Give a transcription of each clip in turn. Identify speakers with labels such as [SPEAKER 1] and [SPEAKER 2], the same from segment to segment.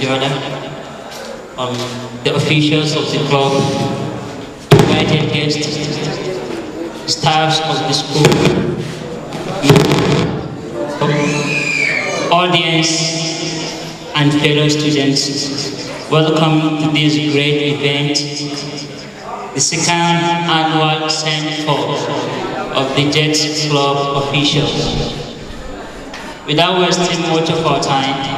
[SPEAKER 1] Yola, the officials of the club, invited guests, staffs of the school, audience, and fellow students. Welcome to this great event, the second annual send-off of the Jets Club officials. Without wasting much of our time,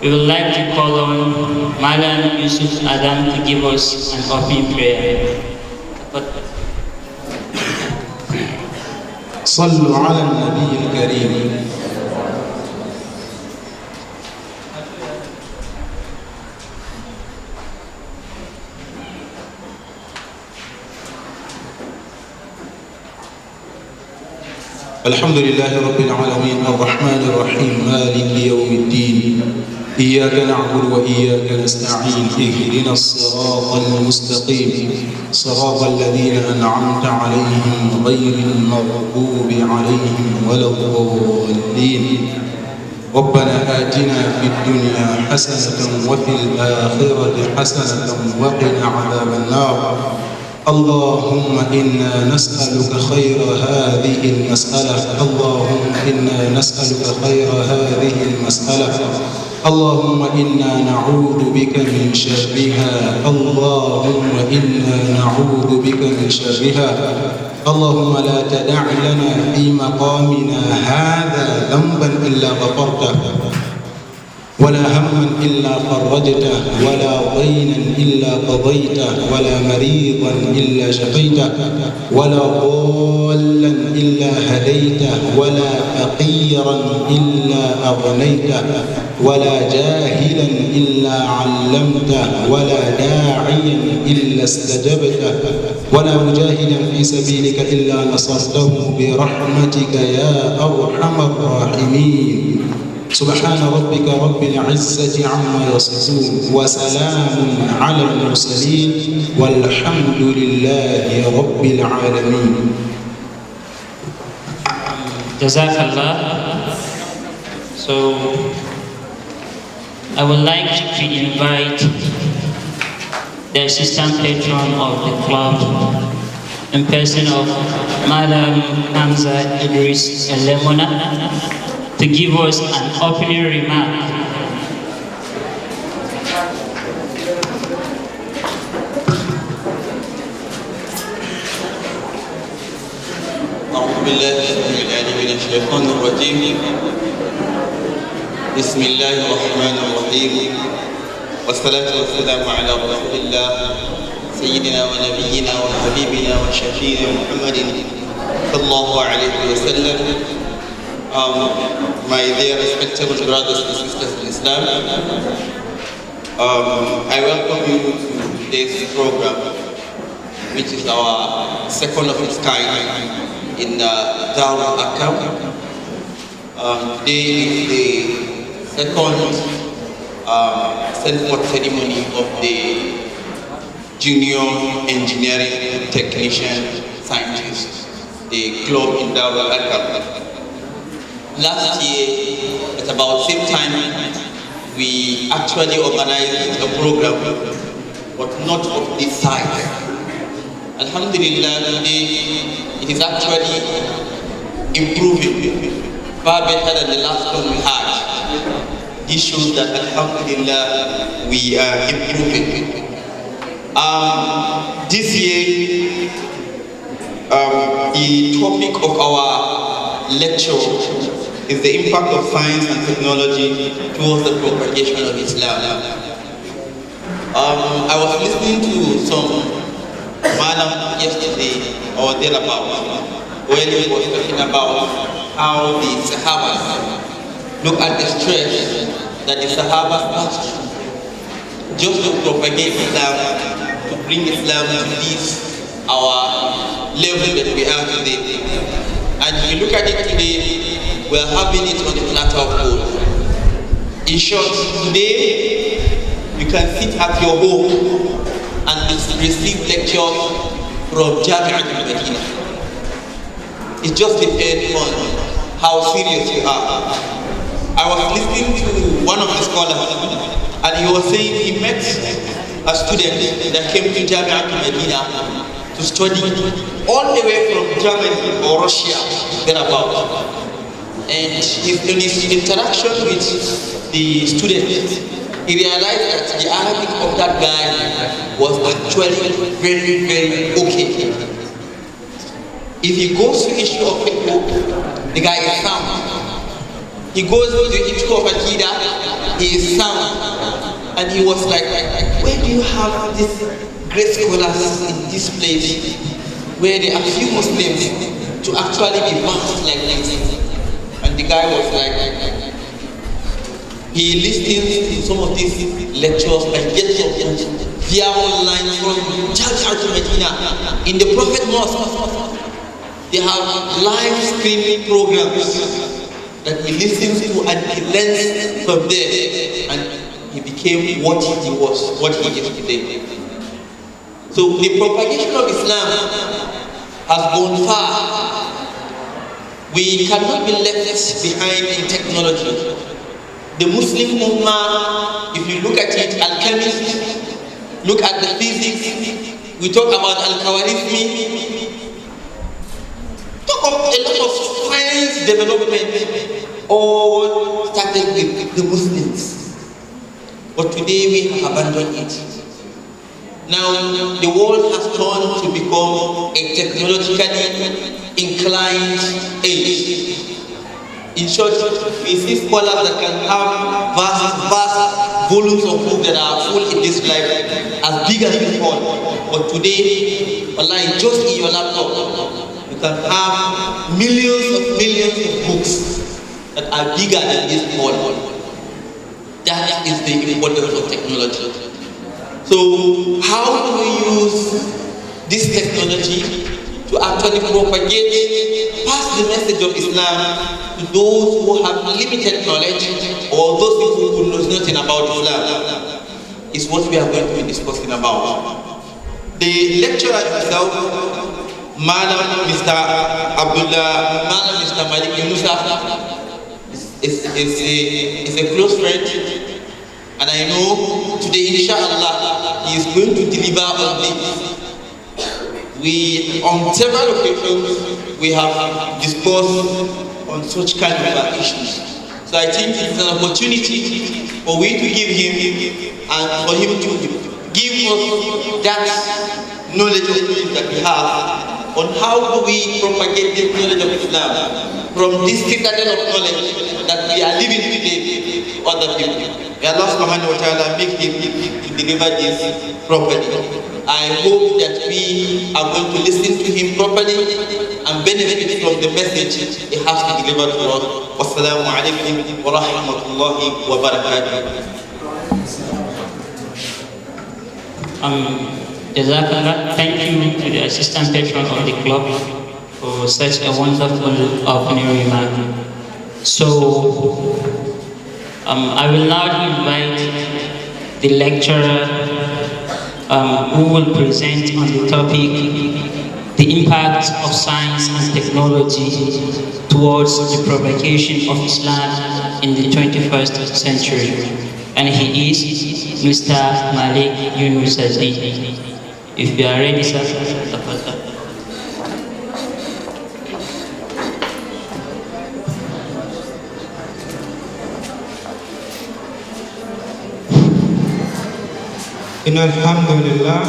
[SPEAKER 1] we would like to call on Malam Yusuf Adam to give us an opening prayer.
[SPEAKER 2] صلوا على النبي الكريم. الحمد لله رب العالمين الرحمن الرحيم مالك يوم الدين إياك نعبد وإياك نستعين اهدنا الصراط المستقيم صراط الذين أنعمت عليهم غير المغضوب عليهم ولا الضالين ربنا آتنا في الدنيا حسنة وفي الآخرة حسنة وقنا عذاب النار اللهم إنا نسألك خير هذه المسألة اللهم إنا نسألك خير هذه المسألة اللهم إنا نعوذ بك من شرها اللهم إنا نعوذ بك من شرها اللهم لا تدع لنا في مقامنا هذا ذنبا إلا غفرته ولا هما إلا فرجته ولا ضينا إلا قضيته ولا مريضا إلا شفيته ولا ضالا إلا هديته ولا فقيرا إلا أغنيته ولا جاهلا إلا علمته ولا داعيا إلا استجبته ولا مجاهدا في سبيلك إلا نصرته برحمتك يا أرحم الراحمين سبحان ربك رب العزة عما يصفون وسلام على المرسلين والحمد لله رب العالمين.
[SPEAKER 1] Jazakallah. So I would like to invite the assistant patron of the club in person of Madam Hamza Idris Elemona to give us an opening remark.
[SPEAKER 3] أعوذ بالله من الشيطان الرجيم. بسم الله الرحمن الرحيم والصلاة والسلام على رسول الله سيدنا ونبينا وحبيبنا وشفيعنا محمد صلى الله عليه وسلم. My dear respectable brothers and sisters in Islam, I welcome you to today's program, which is our second of its kind in Darul Arqam. Today is the second send-forth ceremony of the Junior Engineering Technician Scientist, the club in Darul Arqam. Last year, at about the same time, we actually organized a program, but not of this size. Alhamdulillah, today it is actually improving, far better than the last one we had. This shows that Alhamdulillah, we are improving. This year, the topic of our lecture is the impact of science and technology towards the propagation of Islam. I was listening to some madam yesterday or thereabouts when he was talking about how the Sahabas look at the stress that the Sahabas passed through just to propagate Islam, to bring Islam to this our level that we are today. And if you look at it today, we are having it on the platter of gold. In short, today you can sit at your home and receive lectures from Jami'at al-Madinah. It just depends on how serious you are. I was listening to one of the scholars, and he was saying he met a student that came to Jamia Medina to study all the way from Germany or Russia, thereabout. And in his interaction with the student, he realized that the Arabic of that guy was actually very, very okay. If he goes to the issue of fiqh, the guy is sound. He goes to the issue of Akida, he is sound. And he was like, where do you have these great scholars in this place where there are few Muslims to actually be vast like this? And the guy was like, he listens to some of these lectures and gets some via online from Jamia to Medina. In the Prophet Mosque, they have live streaming programs that he listens to and he learns from there. And he became what he was, what he is today. So the propagation of Islam has gone far. We cannot be left behind in technology. The Muslim Ummah, if you look at it, alchemists, look at the physics, we talk about al-Khawarizmi, talk of a lot of science development, all started with the Muslims. But today we have abandoned it. Now the world has turned to become a technologically inclined age. In short, we see scholars that can have vast volumes of books that are full in this life, as big as this one. But today, online, just in your laptop, you can have millions of books that are bigger than this one. That is the importance of technology. So how do we use this technology to actually propagate, pass the message of Islam to those who have limited knowledge or those people who know nothing about Islam? Is what we are going to be discussing about. The lecturer himself, Madam Mr. Abdullah, Madam Mr. Malik Yunusa, is a close friend. And I know today, inshallah, he is going to deliver on this. We, on several occasions, we have discussed on such kind of issues. So I think it's an opportunity for we to give him and for him to give us that knowledge of Islam that we have on how do we propagate this knowledge of Islam from this citadel of knowledge that we are living today to other people. May Allah subhanahu wa ta'ala make him to deliver this properly. I hope that we are going to listen to him properly and benefit from the message he has to deliver to us. Wassalamu alaikum wa rahmatullahi wa barakatuh.
[SPEAKER 1] Jazakallah. Thank you to the assistant patron of the club for such a wonderful opening remark. So, I will now invite the lecturer who will present on the topic, the impact of science and technology towards the propagation of Islam in the 21st century. And he is Mr. Malik Yunus. If you are ready, sir.
[SPEAKER 4] إن الحمد لله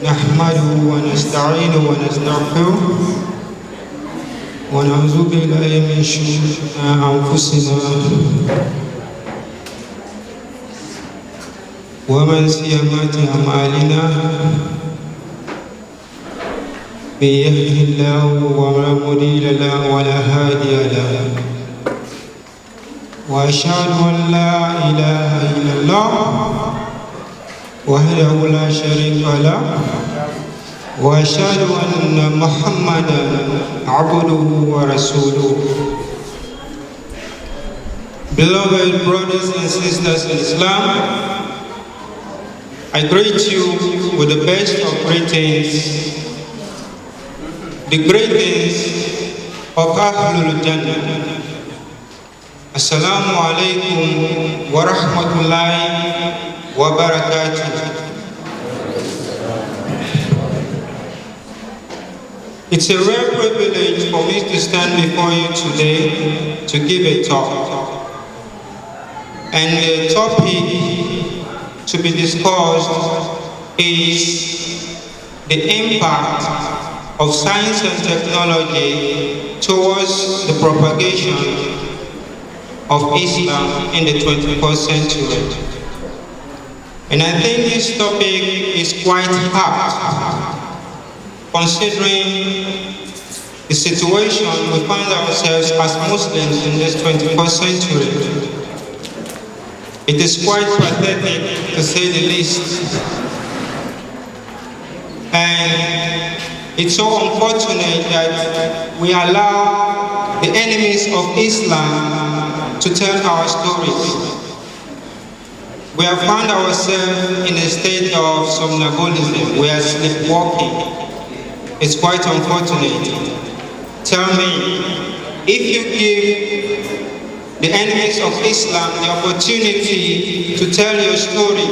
[SPEAKER 4] نحمده ونستعينه ونستغفره ونعوذ بالله من شرور أنفسنا ومن سيئات أعمالنا من يهده الله ولا مضل له ولا هادي له وأشهد أن لا إله إلا الله وحده لا شريك له وأشهد أن محمدا عبده ورسوله. Beloved brothers and sisters in Islam, I greet you with the best of greetings, the greetings of Ahlul Jannah. Assalamu alaikum wa rahmatullahi wa barakatuh. It's a rare privilege for me to stand before you today to give a talk. And the topic to be discussed is the impact of science and technology towards the propagation of Islam in the 21st century. And I think this topic is quite apt, considering the situation we find ourselves as Muslims in this 21st century. It is quite pathetic, to say the least. And it's so unfortunate that we allow the enemies of Islam to tell our stories. We have found ourselves in a state of somnambulism. We are sleepwalking. It's quite unfortunate. Tell me, if you give the enemies of Islam the opportunity to tell your story,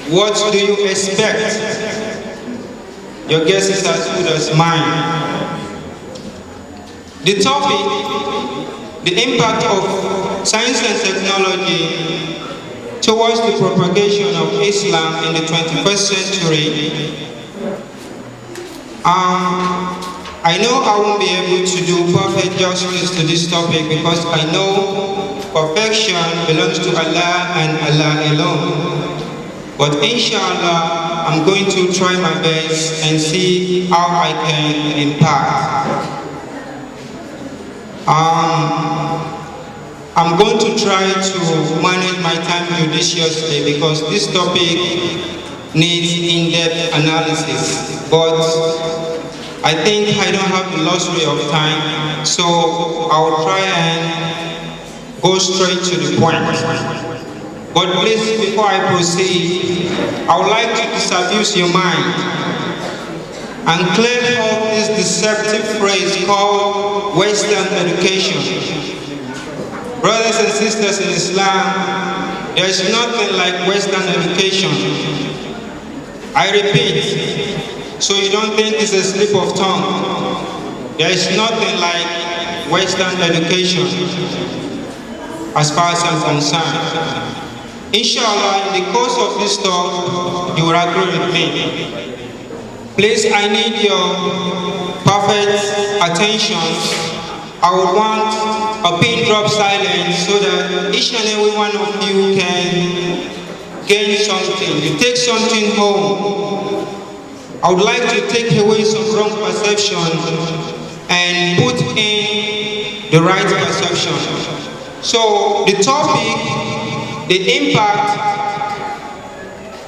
[SPEAKER 4] what do you expect? Your guess is as good as mine. The topic, the impact of science and technology towards the propagation of Islam in the 21st century. I know I won't be able to do perfect justice to this topic because I know perfection belongs to Allah and Allah alone. But inshallah, I'm going to try my best and see how I can impact. I'm going to try to manage my time judiciously because this topic needs in-depth analysis. But I think I don't have the luxury of time, so I'll try and go straight to the point. But please, before I proceed, I would like to disabuse your mind and clear off this deceptive phrase called Western education. Brothers and sisters in Islam, there is nothing like Western education. I repeat, so you don't think it's a slip of tongue. There is nothing like Western education as far as I'm concerned. Inshallah, in the course of this talk, you will agree with me. Please, I need your perfect attention. I would want a pin drop silence so that each and every one of you can gain something. You take something home. I would like to take away some wrong perception and put in the right perception. So the topic, the impact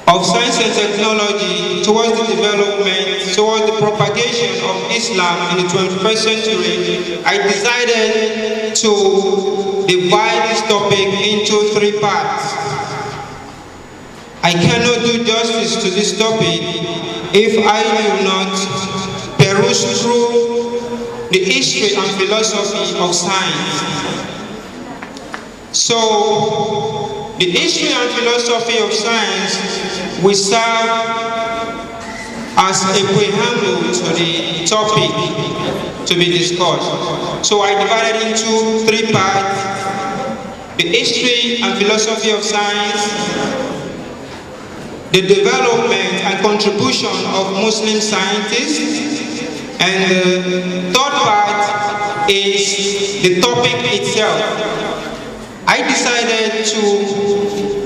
[SPEAKER 4] of science and technology towards the development, towards the propagation of Islam in the 21st century, I decided to divide this topic into three parts. I cannot do justice to this topic if I do not peruse through the history and philosophy of science. So, the history and philosophy of science will serve as a preamble to the topic to be discussed. So I divided into three parts: the history and philosophy of science, the development and contribution of Muslim scientists, and the third part is the topic itself. I decided to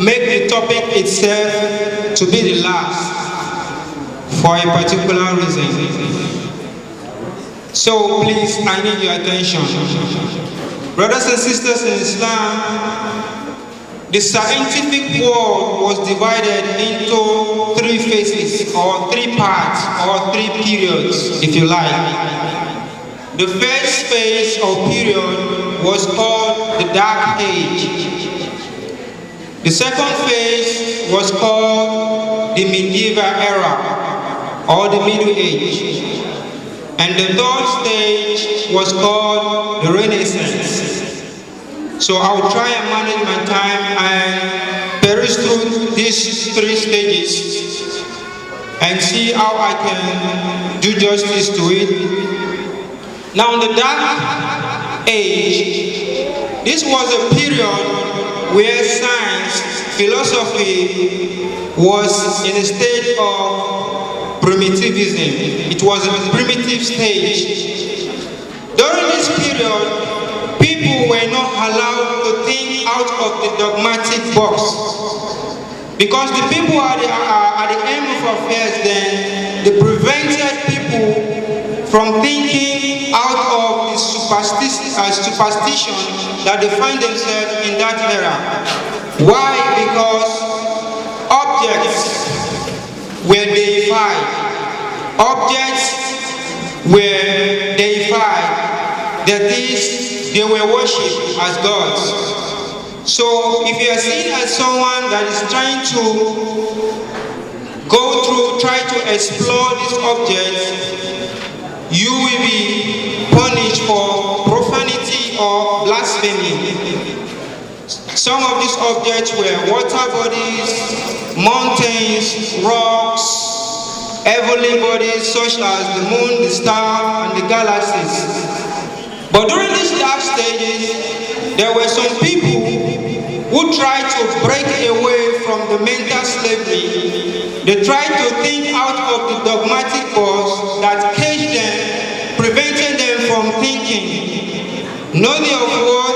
[SPEAKER 4] make the topic itself to be the last for a particular reason. So please, I need your attention. Brothers and sisters in Islam, the scientific world was divided into three phases, or three parts, or three periods, if you like. The first phase or period was called the Dark Age. The second phase was called the Medieval Era, or the Middle Age. And the third stage was called the Renaissance. So I'll try and manage my time and peruse through these 3 stages and see how I can do justice to it. Now, in the Dark Age, this was a period where science, philosophy was in a state of primitivism. It was a primitive stage. During this period, people were not allowed to think out of the dogmatic box. Because the people at the end of affairs then, they prevented people from thinking out of the superstition that they find themselves in that era. Why? Because objects were deified. Objects were deified. That is, they were worshipped as gods. So if you are seen as someone that is trying to try to explore this object, you will be punished for profanity or blasphemy. Some of these objects were water bodies, mountains, rocks, heavenly bodies such as the moon, the star, and the galaxies. But during these dark stages, there were some people who tried to break away from the mental slavery. They tried to think out of the dogmatic box that caged them, prevented them from thinking. Nothing of what?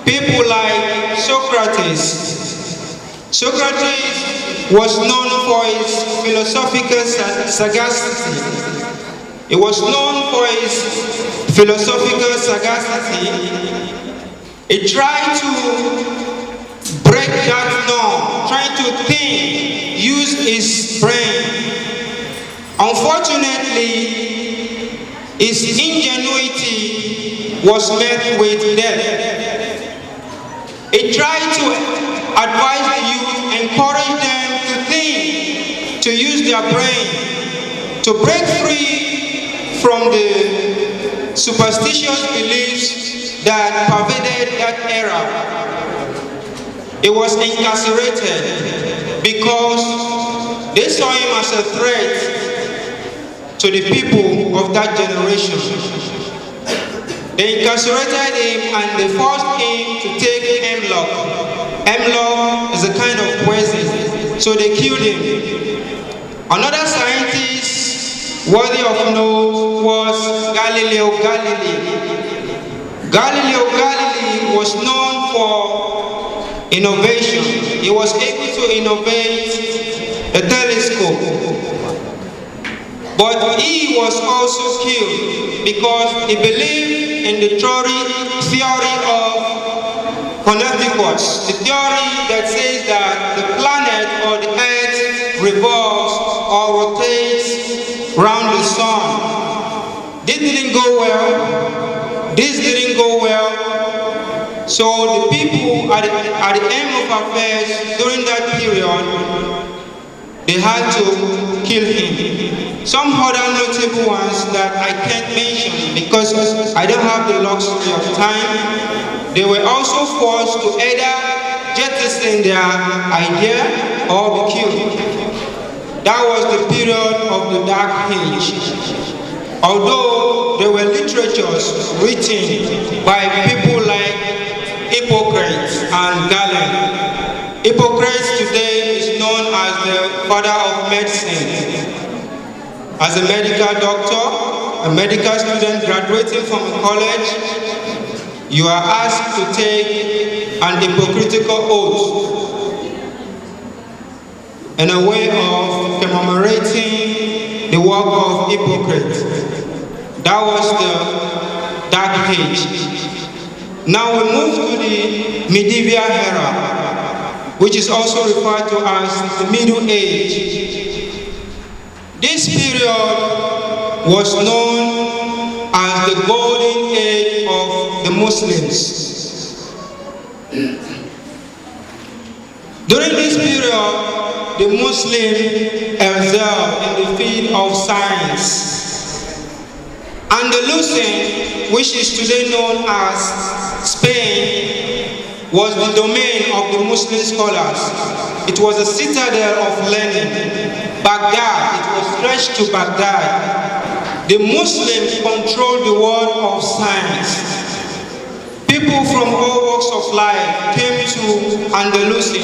[SPEAKER 4] People like Socrates. Socrates was known for his philosophical sagacity. He was known for his philosophical sagacity. He tried to break that norm, trying to think, use his brain. Unfortunately, his ingenuity was met with death. He tried to advise the youth, encourage them to think, to use their brain, to break free from the superstitious beliefs that pervaded that era. He was incarcerated because they saw him as a threat to the people of that generation. They incarcerated him and they forced him to take hemlock. Hemlock is a kind of poison, so they killed him. Another scientist worthy of note was Galileo Galilei. Galileo Galilei was known for innovation. He was able to innovate a telescope. But he was also killed because he believed in the theory of Copernicus, the theory that says that the planet or the earth revolves or rotates around the sun. This didn't go well. So the people at the end of affairs during that period, they had to kill him. Some other notable ones that I can't mention because I don't have the luxury of time. They were also forced to either jettison their idea or be killed. That was the period of the Dark Age. Although there were literatures written by people like Hippocrates and Galen. Hippocrates today is known as the father of medicine. As a medical doctor, a medical student graduating from a college, you are asked to take an hypocritical oath in a way of commemorating the work of Hippocrates. That was the Dark Age. Now we move to the medieval era, which is also referred to as the Middle Age. This period was known as the Golden Age of the Muslims. During this period, the Muslims excelled in the field of science. Andalusian, which is today known as Spain, Spain was the domain of the Muslim scholars. It was a citadel of learning. Baghdad, it was stretched to Baghdad. The Muslims controlled the world of science. People from all walks of life came to Andalusia,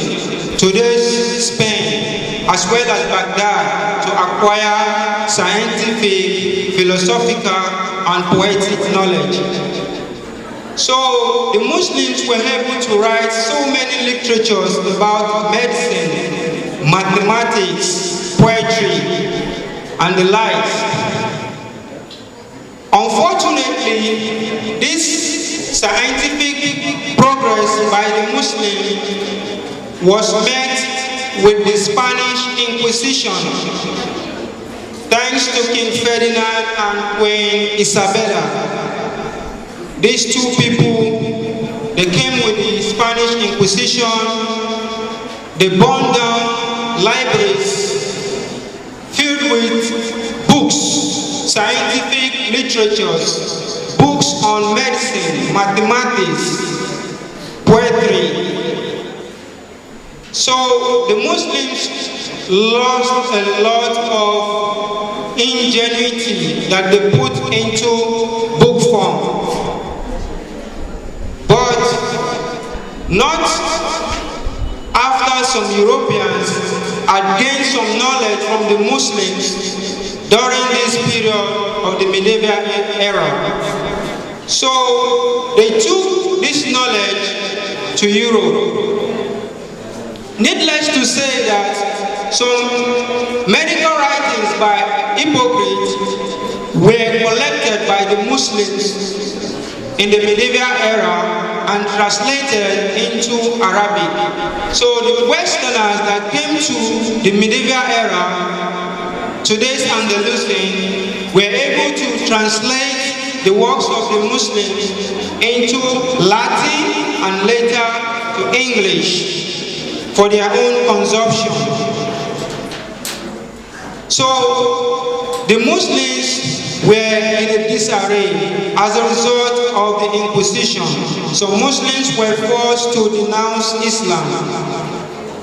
[SPEAKER 4] today's Spain, as well as Baghdad, to acquire scientific, philosophical, and poetic knowledge. So the Muslims were able to write so many literatures about medicine, mathematics, poetry, and the like. Unfortunately, this scientific progress by the Muslims was met with the Spanish Inquisition, thanks to King Ferdinand and Queen Isabella. These two people, they came with the Spanish Inquisition. They burned down libraries filled with books, scientific literatures, books on medicine, mathematics, poetry. So the Muslims lost a lot of ingenuity that they put into book form. But not after some Europeans had gained some knowledge from the Muslims during this period of the medieval era. So they took this knowledge to Europe. Needless to say that some medical writings by Hippocrates were collected by the Muslims in the medieval era and translated into Arabic. So the Westerners that came to the medieval era, today's Andalusian, were able to translate the works of the Muslims into Latin and later to English for their own consumption. So the Muslims were in a disarray as a result of the Inquisition. So Muslims were forced to denounce Islam,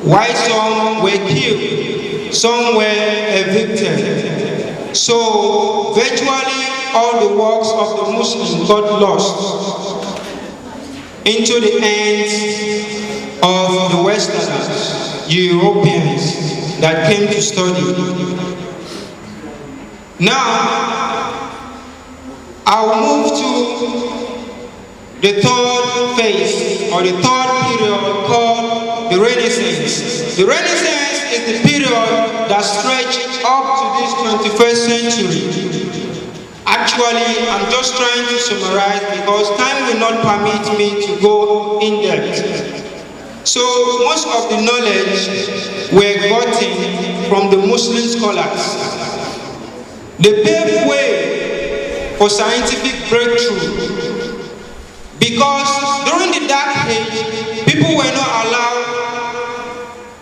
[SPEAKER 4] while some were killed, some were evicted. So virtually all the works of the Muslims got lost into the hands of the Westerners, Europeans that came to study. Now, I'll move to the third phase, or the third period, called the Renaissance. The Renaissance is the period that stretched up to this 21st century. Actually, I'm just trying to summarize because time will not permit me to go in depth. So most of the knowledge were gotten from the Muslim scholars. They paved way for scientific breakthrough because during the Dark Age, people were not allowed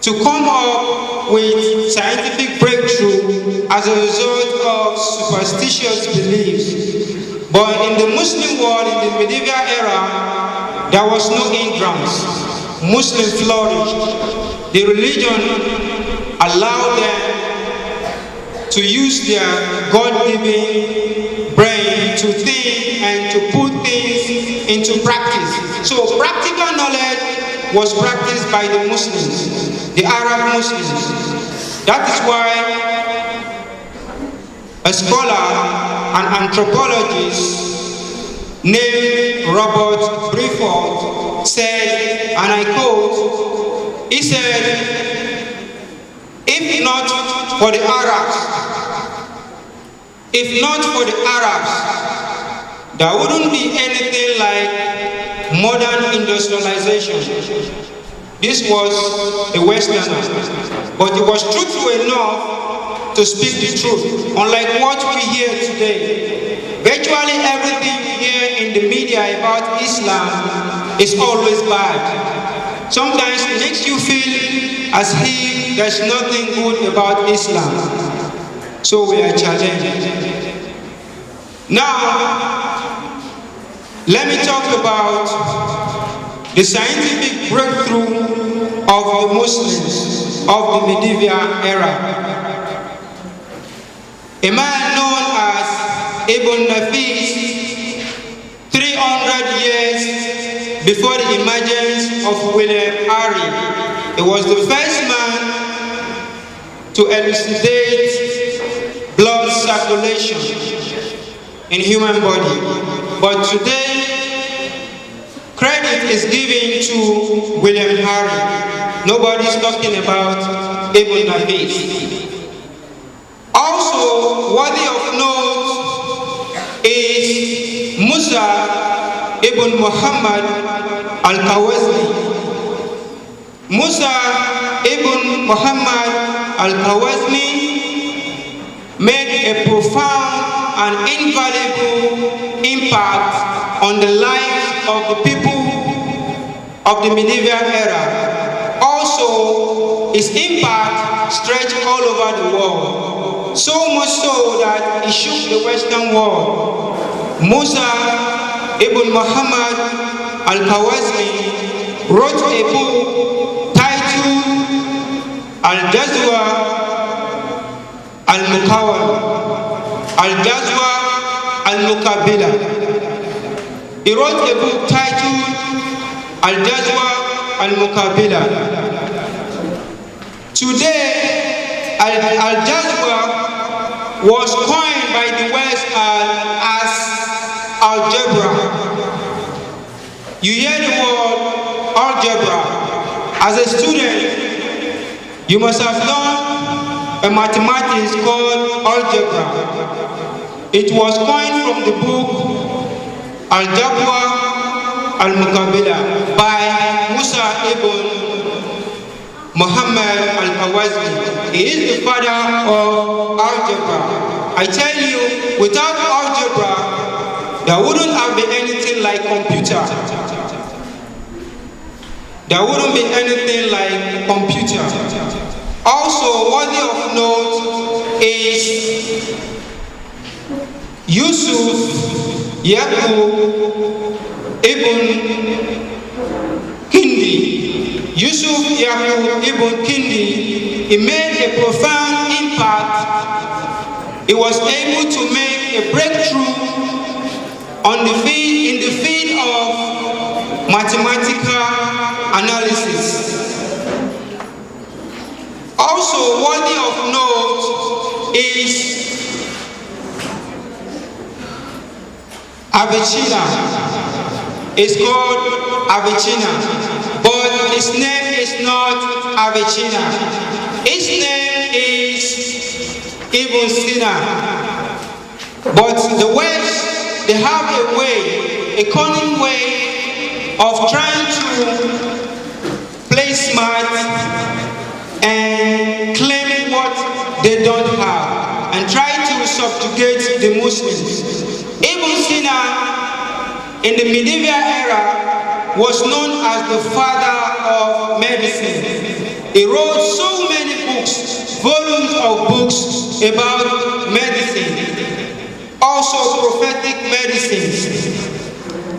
[SPEAKER 4] to come up with scientific breakthrough as a result of superstitious beliefs. But in the Muslim world, in the medieval era, there was no hindrance. Muslims flourished. The religion allowed them to use their God-given brain to think and to put things into practice. So practical knowledge was practiced by the Muslims, the Arab Muslims. That is why a scholar, an anthropologist named Robert Briford said, and I quote, he said, if not for the Arabs, there wouldn't be anything like modern industrialization. This was a Westerner, but he was truthful enough to speak the truth, unlike what we hear today. Virtually everything we hear in the media about Islam is always bad. Sometimes it makes you feel as if there's nothing good about Islam. So we are challenged. Now, let me talk about the scientific breakthrough of the Muslims of the medieval era. A man known as Ibn Nafis, 300 years before the emergence of William Harry, he was the first man to elucidate blood circulation in human body. But today, credit is given to William Harry. Nobody's talking about Ibn Nafis. Also, worthy of note is Musa ibn Muhammad al-Khawazmi. Musa ibn Muhammad al-Khawazmi made a profound and invaluable impact on the lives of the people of the medieval era. Also, his impact stretched all over the world, so much so that it shook the Western world. Musa ibn Muhammad al-Khawazmi wrote a book titled Al-Jazwa al-Mukawwal, Al-Jazwa al-Mukabila. He wrote a book titled Al-Jazwa al-Mukabila. Today, Al-Jazwa was coined by the West as algebra. You hear the word algebra. As a student, you must have done a mathematics called algebra. It was coined from the book Al-Jazwa al-Mukabila by Musa ibn Muhammad al-Khawazmi. He is the father of algebra. I tell you, without algebra, there wouldn't have been anything like computer. There wouldn't be anything like computer. Also, worthy of note is Yusuf Yaqub ibn Kindi. Yusuf Yaqub ibn Kindi, he made a profound impact. He was able to make a breakthrough in the field of mathematical analysis. Also worthy of note is Avicenna. It's called Avicenna, but his name is not Avicenna. His name is Ibn Sina. But the West, they have a way, a cunning way of trying to play smart and claim what they don't have and try to subjugate the Muslims. Ibn Sina in the medieval era was known as the father of medicine. He wrote so many books, volumes of books about medicine, also prophetic medicines.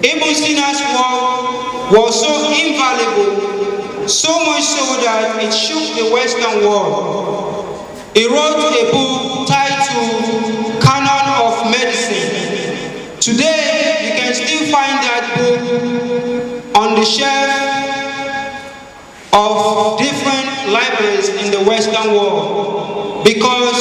[SPEAKER 4] Ibn Sina's work was so invaluable, so much so that it shook the Western world. He wrote a book titled Canon of Medicine. Today, you can still find that book on the shelf of different libraries in the Western world because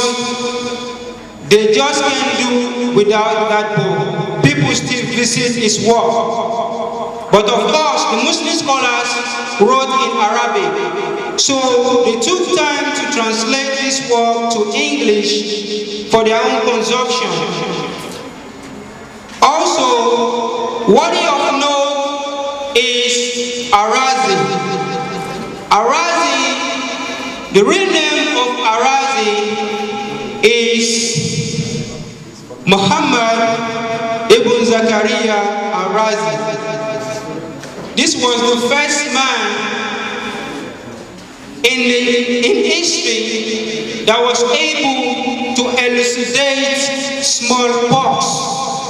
[SPEAKER 4] they just can't do without that book. People still visit his work. But of course, the Muslim scholars wrote in Arabic. So they took time to translate this work to English for their own consumption. Also, worthy of note is Arazi. Arazi, the real name of Arazi is Muhammad ibn Zakaria Arazi. This was the first man in history that was able to elucidate smallpox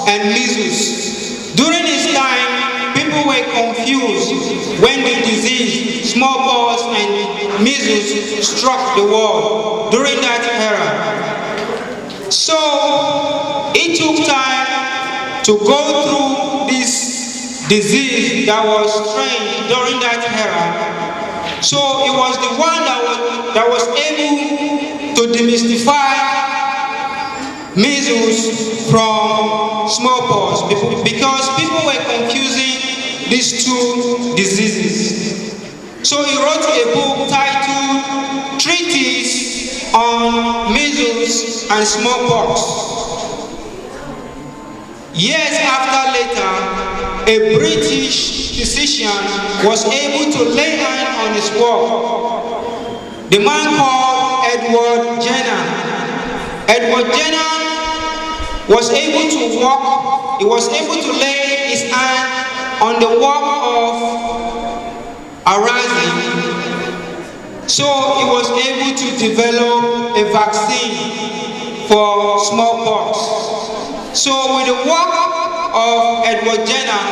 [SPEAKER 4] and measles. During his time, people people were confused when the disease, smallpox and measles struck the world during that era. So it took time to go through this disease that was strange during that era. So it was the one that was able to demystify measles from smallpox, because people were confusing these two diseases. So he wrote a book titled Treatise on Measles and Smallpox. Years after later, a British physician was able to lay hand on his work. The man called Edward Jenner. Edward Jenner was able to walk, he was able to lay his hand on the work of Arqam. So he was able to develop a vaccine for smallpox. So with the work of Edward Jenner,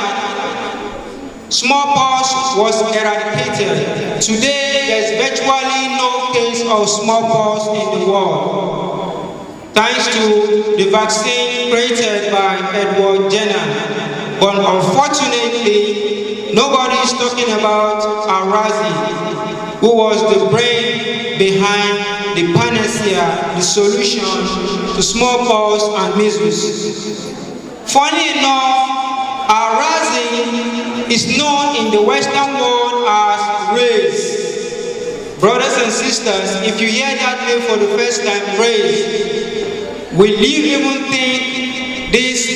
[SPEAKER 4] smallpox was eradicated. Today there is virtually no case of smallpox in the world, thanks to the vaccine created by Edward Jenner. But unfortunately, nobody is talking about Arqam, who was the brain behind the panacea, the solution to smallpox and measles. Funny enough, Arqam is known in the Western world as race. Brothers and sisters, if you hear that name for the first time, race, will you even think this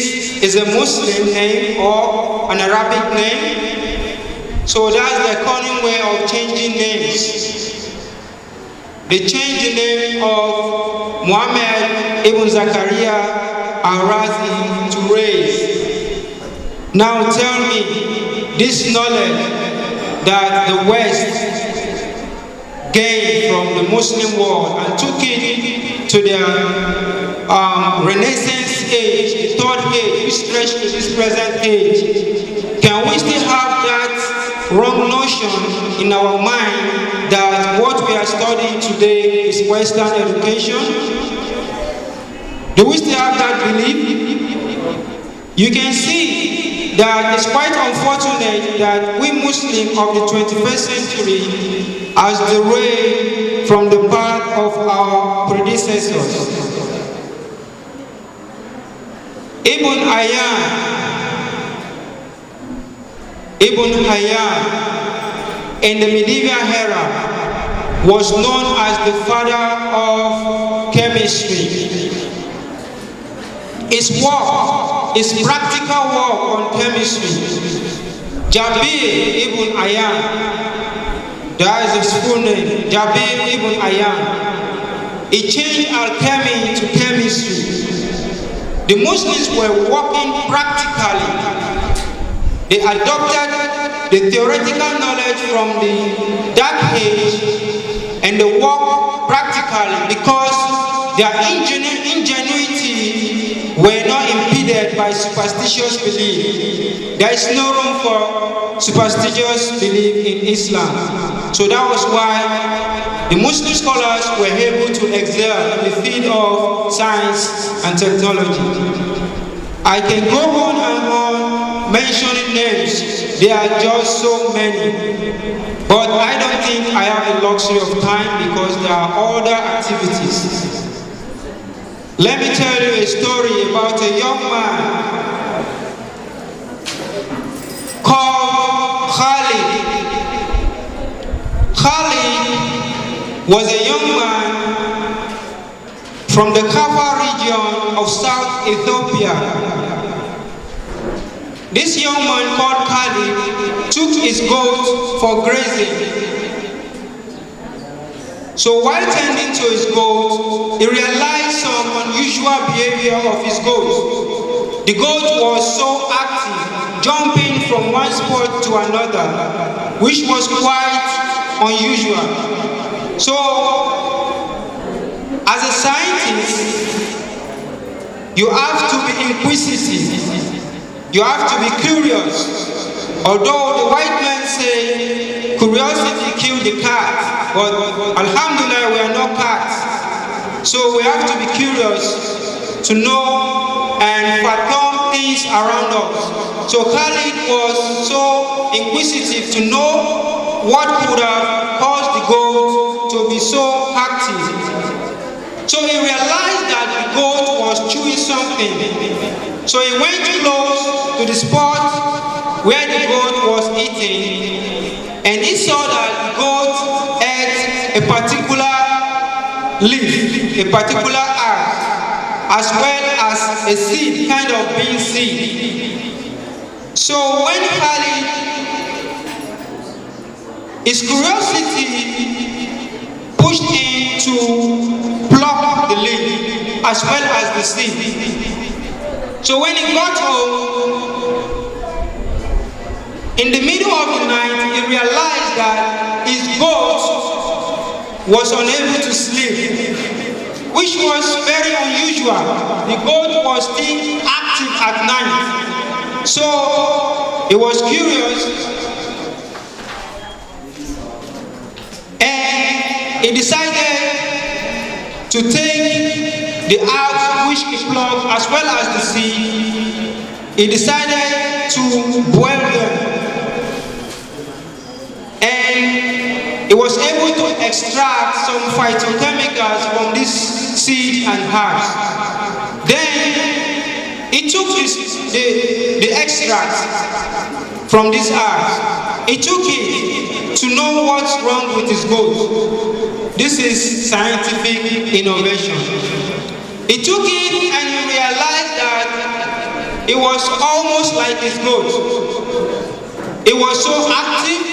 [SPEAKER 4] is a Muslim name or an Arabic name? So that's the cunning way of changing names. They changed the name of Muhammad ibn Zakaria al-Razi to Reis. Now tell me, this knowledge that the West gained from the Muslim world and took it to their Renaissance age, the third age, which stretched to this present age, can we still have that wrong notion in our mind that what we are studying today is Western education? Do we still have that belief? You can see that it's quite unfortunate that we Muslims of the 21st century has derailed from the path of our predecessors. Ibn Hayyan in the medieval era was known as the father of chemistry. His work, his practical work on chemistry, Jabir ibn Hayyan, that is his full name, Jabir ibn Hayyan, he changed alchemy to chemistry. The Muslims were working practically. They adopted the theoretical knowledge from the Dark Age and they worked practically because their ingenuity were not impeded by superstitious belief. There is no room for superstitious belief in Islam. So that was why the Muslim scholars were able to excel in the field of science and technology. I can go on and on mentioning names. There are just so many. But I don't think I have the luxury of time because there are other activities. Let me tell you a story about a young man called Khalid. Khalid was a young man from the Kaffa region of South Ethiopia. This young man called Khalid took his goat for grazing. So while tending to his goat, he realized some unusual behavior of his goat. The goat was so active, jumping from one spot to another, which was quite unusual. So, as a scientist, you have to be inquisitive. You have to be curious. Although the white men say curiosity killed the cat, but alhamdulillah, we are not cats. So we have to be curious to know and fathom things around us. So Khalid was so inquisitive to know what could have caused the goat to be so active. So he realized that the goat was chewing something. So he went close to the spot where the goat was eating, and he saw that the goat ate a particular leaf, a particular herb, as well as a seed, kind of bean seed. So when Khalid, his curiosity pushed him to pluck the leaf as well as the seed. So when he got home, in the middle of the night, he realized that his goat was unable to sleep, which was very unusual. The goat was still active at night. So he was curious, and he decided to take the herbs which he plucked as well as the seed. He decided to boil them, and he was able to extract some phytochemicals from this seed and herbs. Then he took the extract from these herbs. He took it to know what's wrong with his goat. This is scientific innovation. He took it and he realized that it was almost like his goat. It was so active,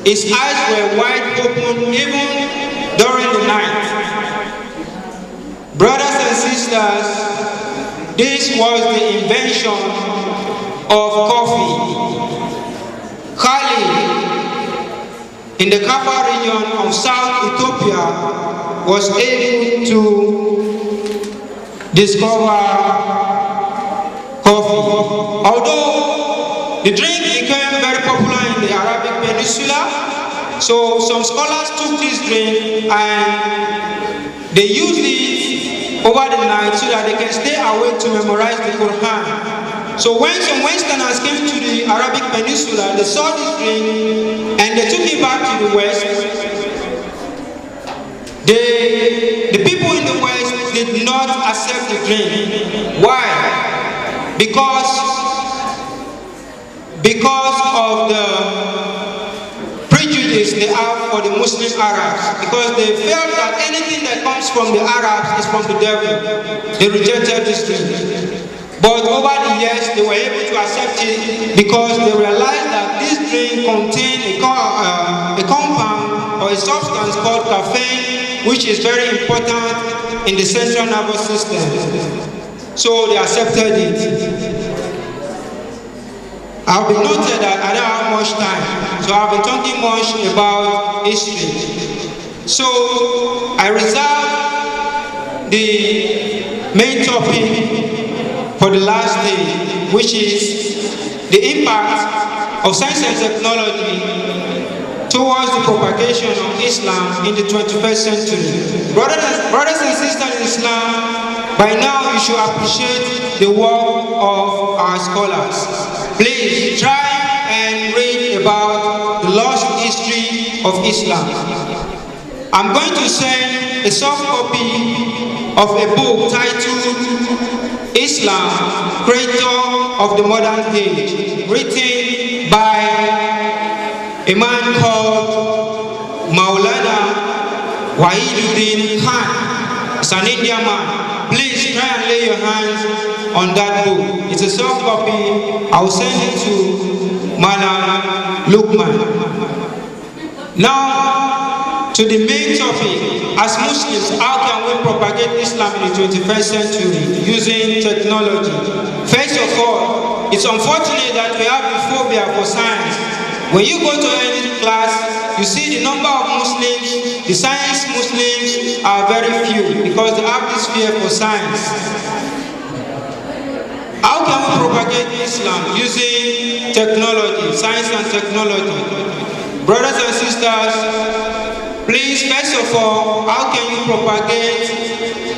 [SPEAKER 4] his eyes were wide open even during the night. Brothers and sisters, this was the invention of coffee. Khalid, in the Kaffa region of South Ethiopia, was able to discover coffee. Although the drink became very popular in the Arabic Peninsula, so some scholars took this drink and they used it over the night so that they can stay awake to memorize the Quran. So when some Westerners came to the Arabic Peninsula, they saw this drink and they took it back to the West. The people in the West did not accept the drink. Why? Because of the prejudice they have for the Muslim Arabs. Because they felt that anything that comes from the Arabs is from the devil. They rejected this drink. But over the years, they were able to accept it because they realized that this drink contained a compound or a substance called caffeine, which is very important in the central nervous system. So they accepted it. I've been noted that I don't have much time, so I've been talking much about history. So I reserve the main topic for the last day, which is the impact of science and technology towards the propagation of Islam in the 21st century. Brothers and sisters in Islam, by now you should appreciate the work of our scholars. Please try and read about the lost history of Islam. I'm going to send a soft copy of a book titled Islam, Creator of the Modern Age, written by a man called Maulana Wahiduddin Khan. It's an Indian man. Please try and lay your hands on that book. It's a soft copy. I'll send it to Malam Lukman. Now, to the main topic. As Muslims, how can we propagate Islam in the 21st century using technology? First of all, it's unfortunate that we have a phobia for science. When you go to any class, you see the number of Muslims, the science Muslims are very few because they have this fear for science. How can we propagate Islam using technology, science and technology? Brothers and sisters, please, first of all, how can you propagate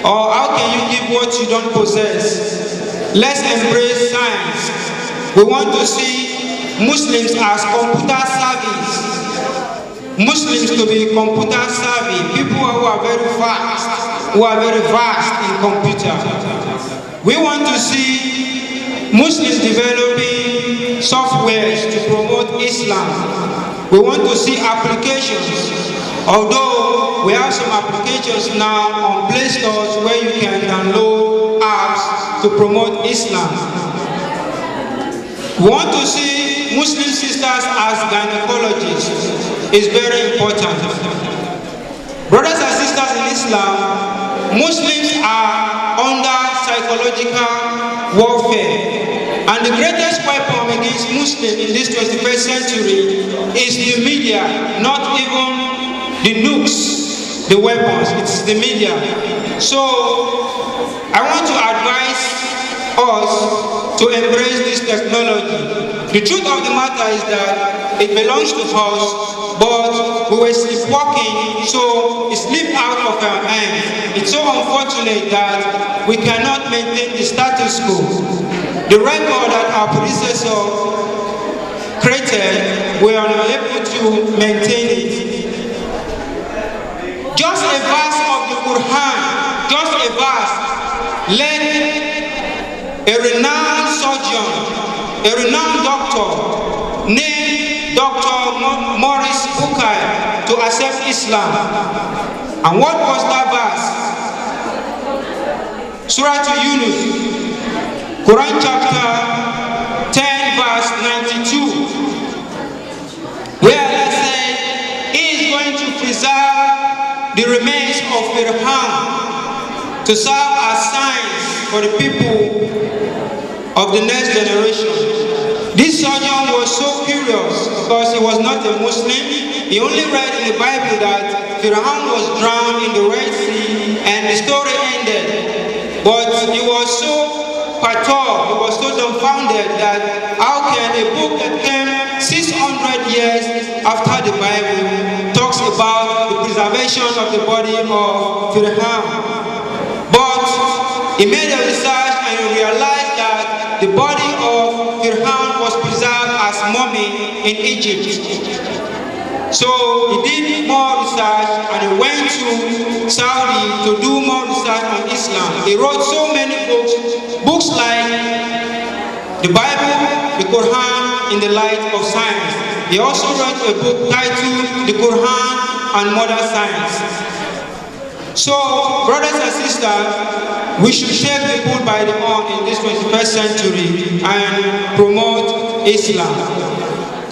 [SPEAKER 4] or how can you give what you don't possess? Let's embrace science. We want to see Muslims as computer savvy. Muslims to be computer savvy, people who are very fast, who are very vast in computer. We want to see Muslims developing softwares to promote Islam. We want to see applications, although we have some applications now on Play Stores where you can download apps to promote Islam. We want to see Muslim sisters as gynecologists. It's very important. Brothers and sisters in Islam, Muslims are under psychological warfare. And the greatest weapon against Muslims in this 21st century is the media, not even the nukes, the weapons, it's the media. So, I want to advise us to embrace this technology. The truth of the matter is that it belongs to us, but we were sleepwalking, so it slipped out of our hands. It's so unfortunate that we cannot maintain the status quo. The record that our predecessor created, we are unable to maintain it. Just a verse of the Quran, just a verse, led a renowned surgeon, a renowned doctor, named Dr. Morris Bukai, to accept Islam. And what was that verse? Surah to Yunus, Quran chapter 10 verse 92, where Allah said, He is going to preserve the remains of Fir'aun to serve as signs for the people of the next generation. This surgeon was so curious because he was not a Muslim. He only read in the Bible that Fir'aun was drowned in the Red Sea and the story ended. But he was so perturbed, he was so dumbfounded that how can a book that came 600 years after the Bible talks about the preservation of the body of Fir'aun? But he made a research and he realized that the body of Fir'aun was preserved as mummy in Egypt. So he did more research and he went to Saudi to do more research on Islam. He wrote so many books like the Bible, the Quran in the light of science. He also wrote a book titled The Quran and Modern Science. So, brothers and sisters, we should take the bull by the horn in this 21st century and promote Islam.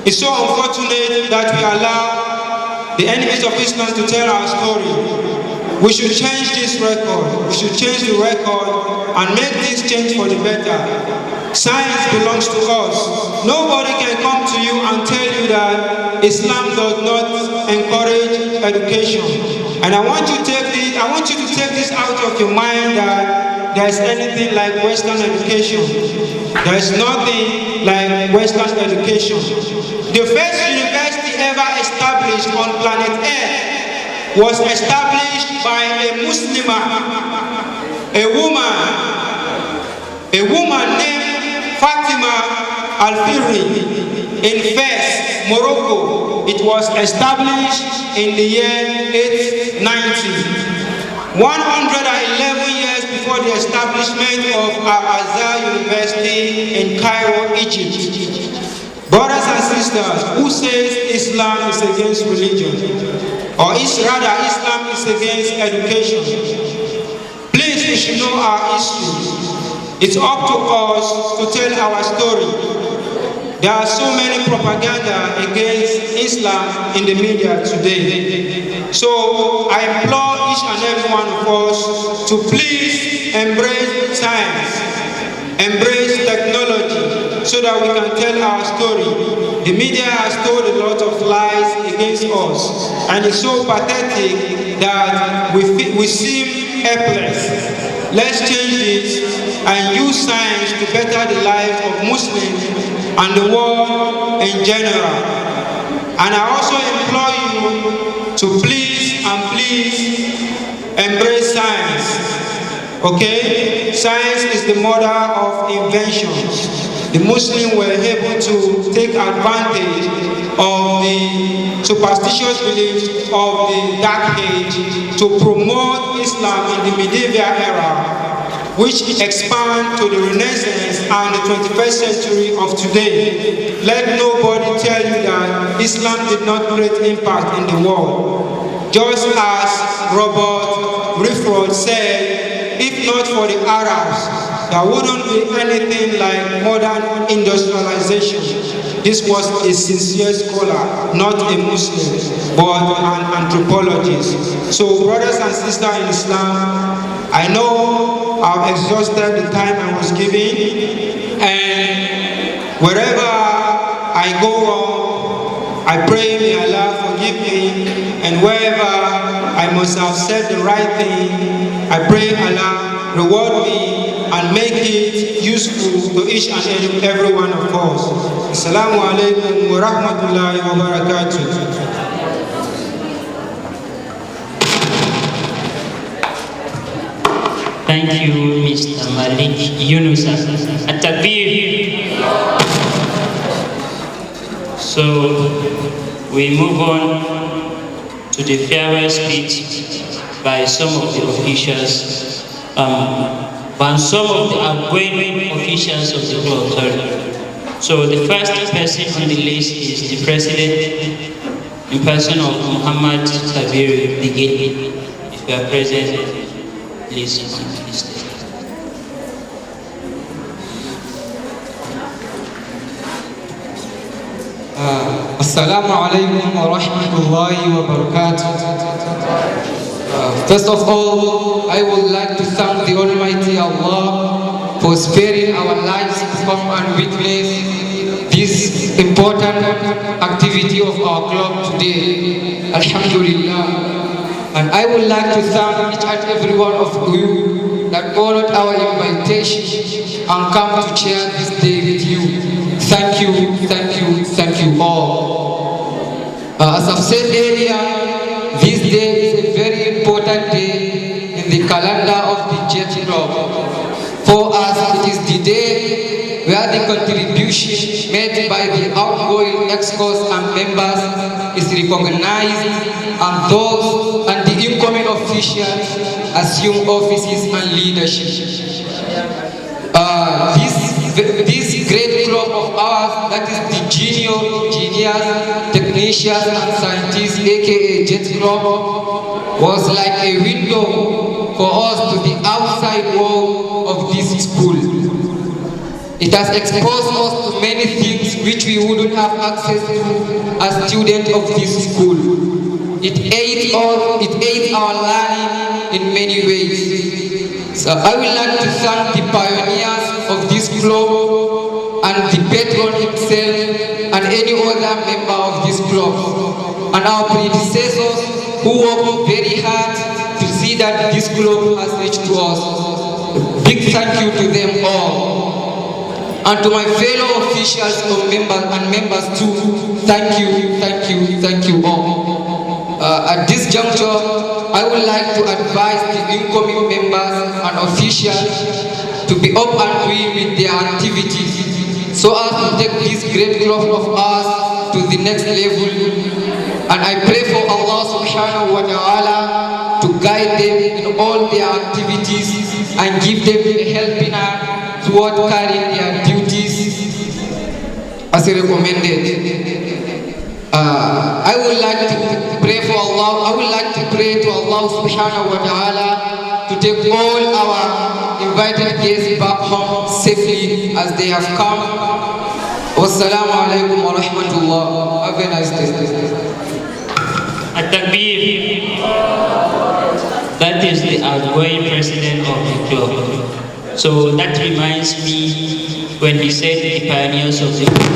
[SPEAKER 4] It's so unfortunate that we allow the enemies of Islam to tell our story. We should change this record. We should change the record and make this change for the better. Science belongs to us. Nobody can come to you and tell you that Islam does not encourage education. And I want you to take this out of your mind that there is anything like Western education. There is nothing like Western education. The first university ever established on planet Earth was established by a Muslimah, a woman named Fatima Al-Fihri in Fez, Morocco. It was established in the year 890, 111 years before the establishment of Al-Azhar University in Cairo, Egypt. Brothers and sisters, who says Islam is against religion? Or rather, Islam is against education? Please, we should know our history. It's up to us to tell our story. There are so many propaganda against Islam in the media today. So I implore each and every one of us to please embrace science, embrace technology, so that we can tell our story. The media has told a lot of lies against us, and it's so pathetic that we seem helpless. Let's change this and use science to better the lives of Muslims and the world in general. And I also implore you to please embrace science. Okay? Science is the mother of inventions. The Muslims were able to take advantage of the superstitious beliefs of the Dark Age to promote Islam in the medieval era, which expand to the Renaissance and the 21st century of today. Let nobody tell you that Islam did not create impact in the world. Just as Robert Rifrod said, if not for the Arabs, there wouldn't be anything like modern industrialization. This was a sincere scholar, not a Muslim, but an anthropologist. So brothers and sisters in Islam, I know I've exhausted the time I was given, and wherever I go wrong, I pray may Allah forgive me, and wherever I must have said the right thing, I pray Allah reward me and make it useful to each and every one of us. Assalamu alaikum wa rahmatullahi wa barakatuh.
[SPEAKER 1] Thank you, Mr. Malik Yunus. At-Takbir. So we move on to the farewell speech by some of the officials, by some of the outgoing officials of the club. So the first person on the list is the president, in person of Muhammad Kabir Digeni. If you are present, please on the list.
[SPEAKER 5] Assalamu alaikum wa rahmatullahi wa barakatuh. First of all, I would like to thank the Almighty Allah for sparing our lives to come and witness this important activity of our club today. Alhamdulillah. And I would like to thank each and every one of you that honored our invitation and come to share this day with you. Thank you, thank you, thank you all. As I've said earlier, this day is a very important day in the calendar of the Church Club. For us, it is the day where the contribution made by the outgoing ex-cos and members is recognized, and those and the incoming officials assume offices and leadership. This great club of ours, that is the engineers, technicians and scientists, aka Jet Club, was like a window for us to the outside world of this school. It has exposed us to many things which we wouldn't have access to as students of this school. It aids our learning in many ways. So I would like to thank the pioneers of this club and the patron himself and any other member of this club, and our predecessors who worked very hard to see that this club has reached to us. Big thank you to them all. And to my fellow officials and members too, thank you all. At this juncture, I would like to advise the incoming members and officials to be up and doing with their activities so as to take this great club of ours to the next level. And I pray for Allah subhanahu wa ta'ala to guide them in all their activities and give them a helping hand toward carrying their duties as recommended. I would like to pray for Allah. I would like to pray to Allah subhanahu wa ta'ala to take all our invited guests back home safely as they have come. Wassalamu alaikum wa rahmatullah. Have a nice day.
[SPEAKER 1] At-Takbir. That is the outgoing president of the club. So that reminds me when he said the pioneers of the club.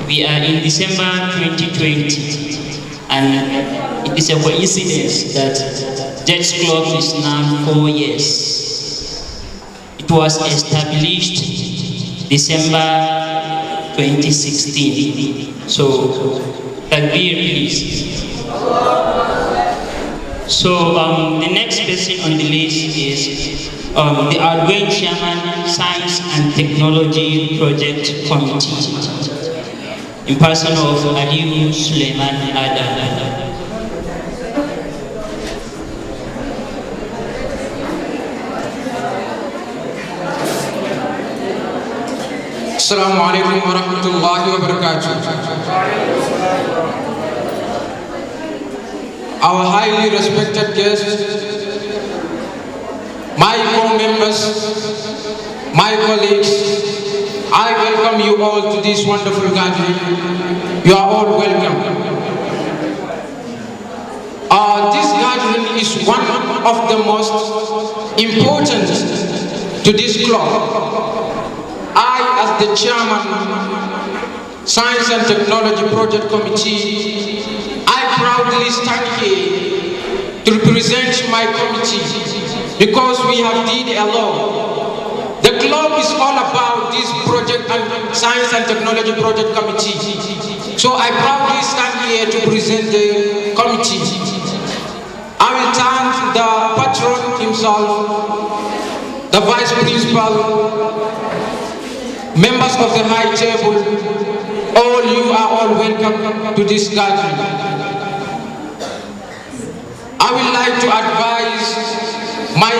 [SPEAKER 1] We are in December 2020, and it is a coincidence that Jets Club is now 4 years. It was established December 2016. So, takbir please. So the next person on the list is the outgoing chairman, Science and Technology Project Committee, in person of Aliyu Suleiman Adam.
[SPEAKER 5] Assalamu alaikum wa rahmatullahi wa barakatuh. Our highly respected guests, my co-members, my colleagues, I welcome you all to this wonderful gathering. You are all welcome. This gathering is one of the most important to this club. I, as the chairman, Science and Technology Project Committee, I proudly stand here to represent my committee because we have did a lot. The club is all about this project and Science and Technology Project Committee. So I proudly stand here to present the committee. I will thank the patron himself, the vice principal, members of the high table, all you are all welcome to this gathering. I would like to advise my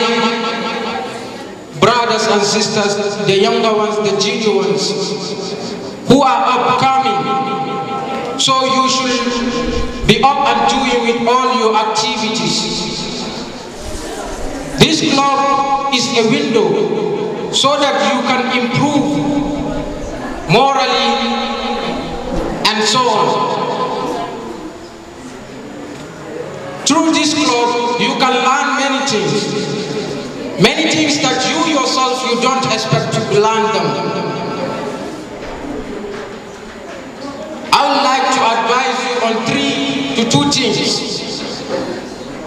[SPEAKER 5] brothers and sisters, the younger ones, the junior ones, who are upcoming. So you should be up and doing with all your activities. This club is a window so that you can improve morally and so on. Through this club, you can learn many things that you yourself, you don't expect to learn them. I would like to advise you on 3 to 2 things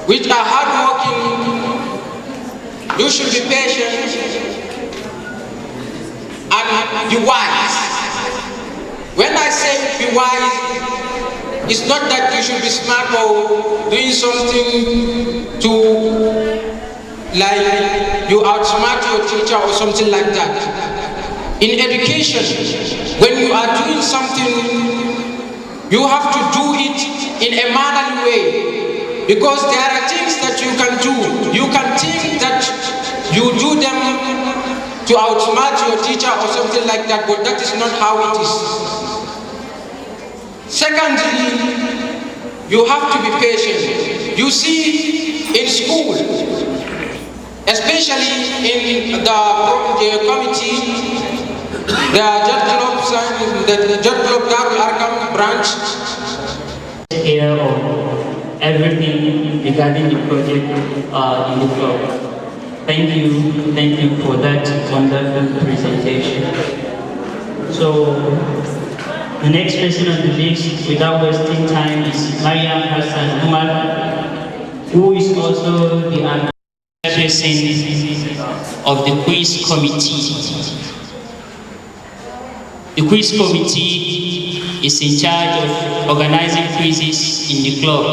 [SPEAKER 5] which are hardworking. You should be patient and be wise. When I say be wise, it's not that you should be smart or doing something to, like, you outsmart your teacher or something like that. In education, when you are doing something, you have to do it in a mannerly way, because there are things that you can do. You can think that you do them to outsmart your teacher or something like that, but that is not how it is. Secondly, you have to be patient. You see, in school, especially in the committee, the Judge Club Darul Arqam branch,
[SPEAKER 1] care of everything regarding the project in the club. Thank you for that wonderful presentation. So, the next person on the list, without wasting time, is Mariam Hassan Umar, who is also the person of the quiz committee. The quiz committee is in charge of organizing quizzes in the club.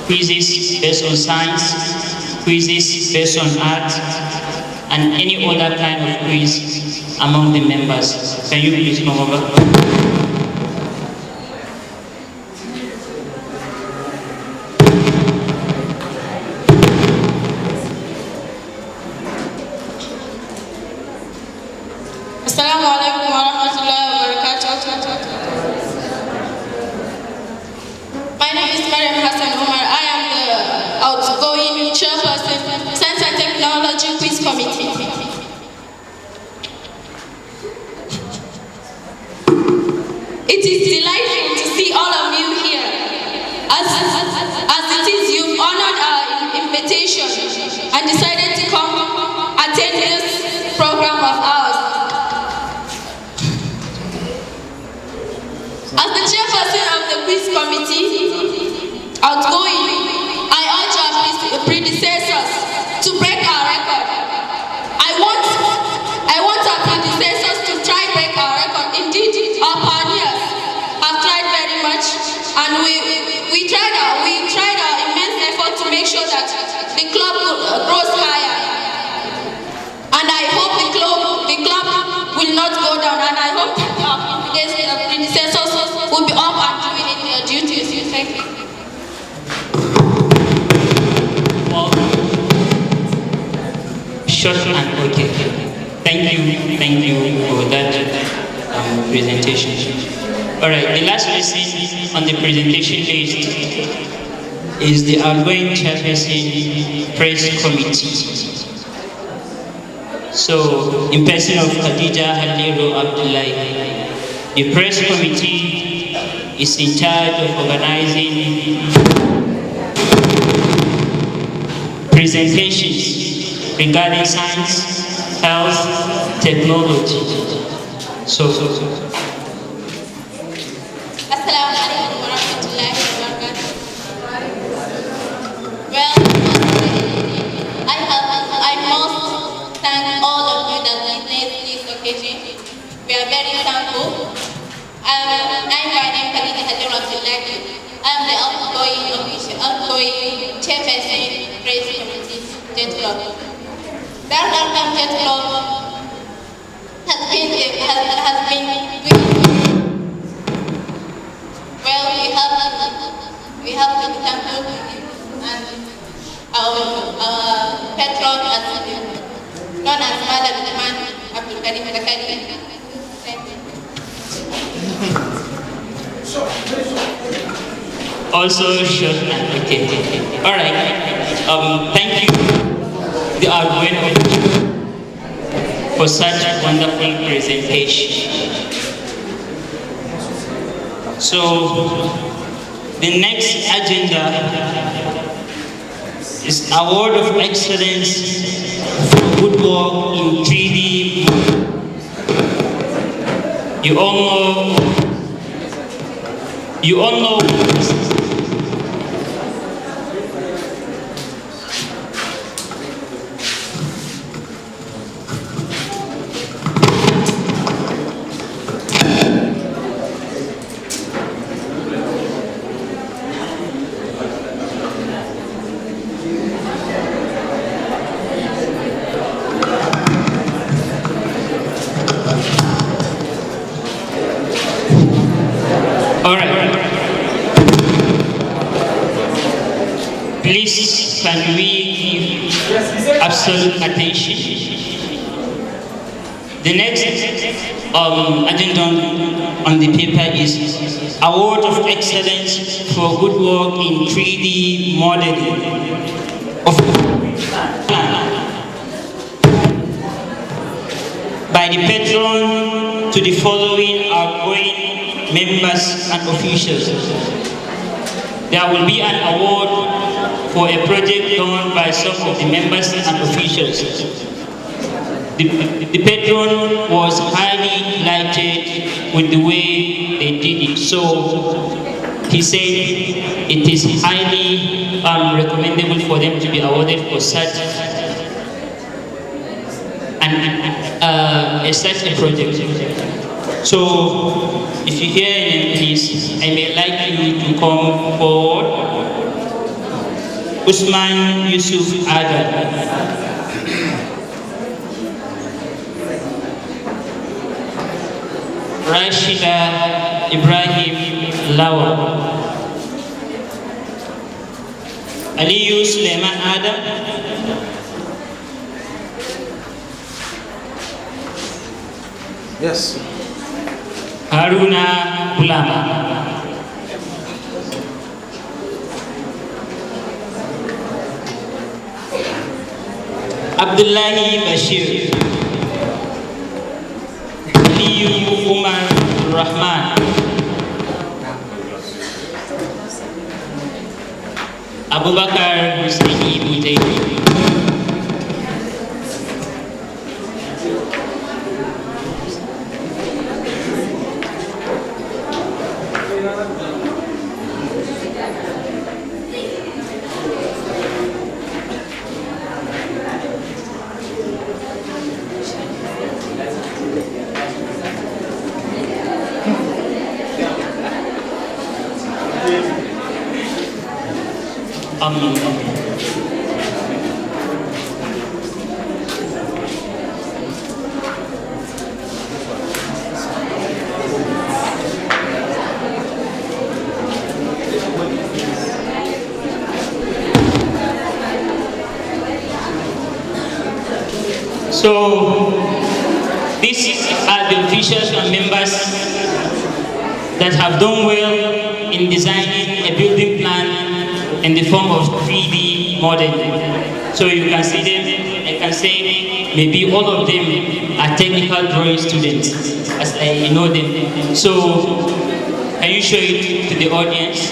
[SPEAKER 1] Quizzes based on science, quizzes based on art, and any other kind of quiz among the members. Can you please come over?
[SPEAKER 6] Assalamu alaikum wa rahmatullahi wa barakatuh. My name is Mariam Hassan Umar. I am the outgoing chairperson, Science and Technology Quiz Committee. It is delightful to see all of you here. As it is, you've honored our invitation and decided to come attend this program of ours. As the chairperson of the quiz committee, outgoing, I urge our predecessors to break our record. I want
[SPEAKER 1] short and okay. Thank you for that presentation. All right, the last person on the presentation list is the outgoing chairperson press committee. So, in person of Khadija Haliru Abdullahi, the press committee is in charge of organizing presentations regarding science, health, technology. So
[SPEAKER 6] Assalamu alaikum wa rahmatullahi wa barakatuh. Well, I must thank all of you that witnessed this occasion. We are very thankful. I'm by name Khadija Haliru Abdullahi. I'm the outgoing chairperson press committee Jet Club. That Arqam Jet Club has been doing well. We have to be thankful and our patron known as Mother Abdulman Abdul Karim Al-Karim.
[SPEAKER 1] also short and okay. All right. Thank you, the outgoing for such a wonderful presentation. So the next agenda is Award of Excellence for Good Work in 3D. You all know please, can we give absolute attention? The next agenda on the paper is Award of Excellence for Good Work in 3D Modeling of by the patron to the following outgoing members and officials. There will be an award for a project done by some of the members and officials. The patron was highly delighted with the way they did it. So he said it is highly recommendable for them to be awarded for such such a project. So if you hear any, please, I may like you to come forward. Usman Yusuf Adam, Rashida Ibrahim Lawa, Aliyu Suleiman Adam,
[SPEAKER 2] Yes.
[SPEAKER 1] Haruna Bulama, Abdullahi Bashir, Aliyu Umar Rahman, Abubakar Husseini Mujahid, So these are the officials and members that have done well in designing a building plan in the form of 3D modeling. So you can see them. I can say maybe all of them are technical drawing students, as I know them. So can you show it to the audience?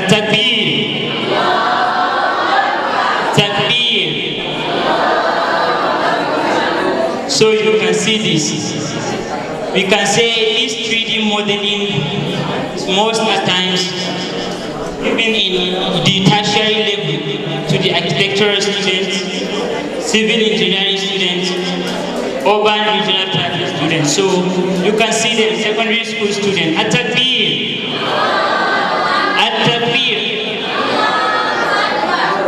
[SPEAKER 1] Takbir. Takbir. So you can see this. We can say this 3D modeling is most at times, even in the tertiary level, to the architectural students, civil engineering students, urban regional traffic students. So you can see the secondary school students. At-takbir. At-takbir.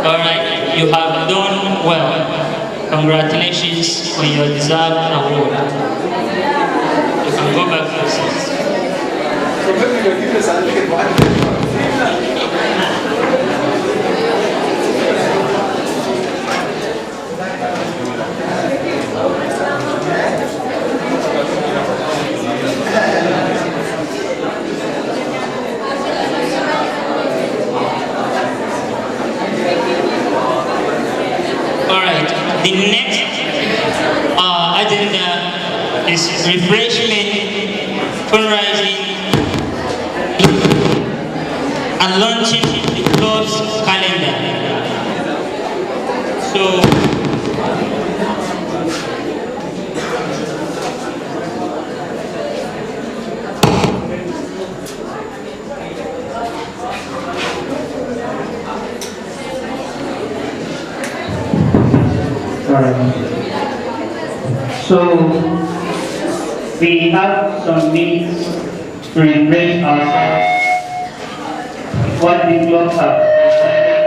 [SPEAKER 1] All right, you have done well. Congratulations on your deserved award. You can go back to your seats. The next agenda is refreshment, fundraising, and launching the club's calendar. So, we have some means to refresh ourselves with what the club have decided.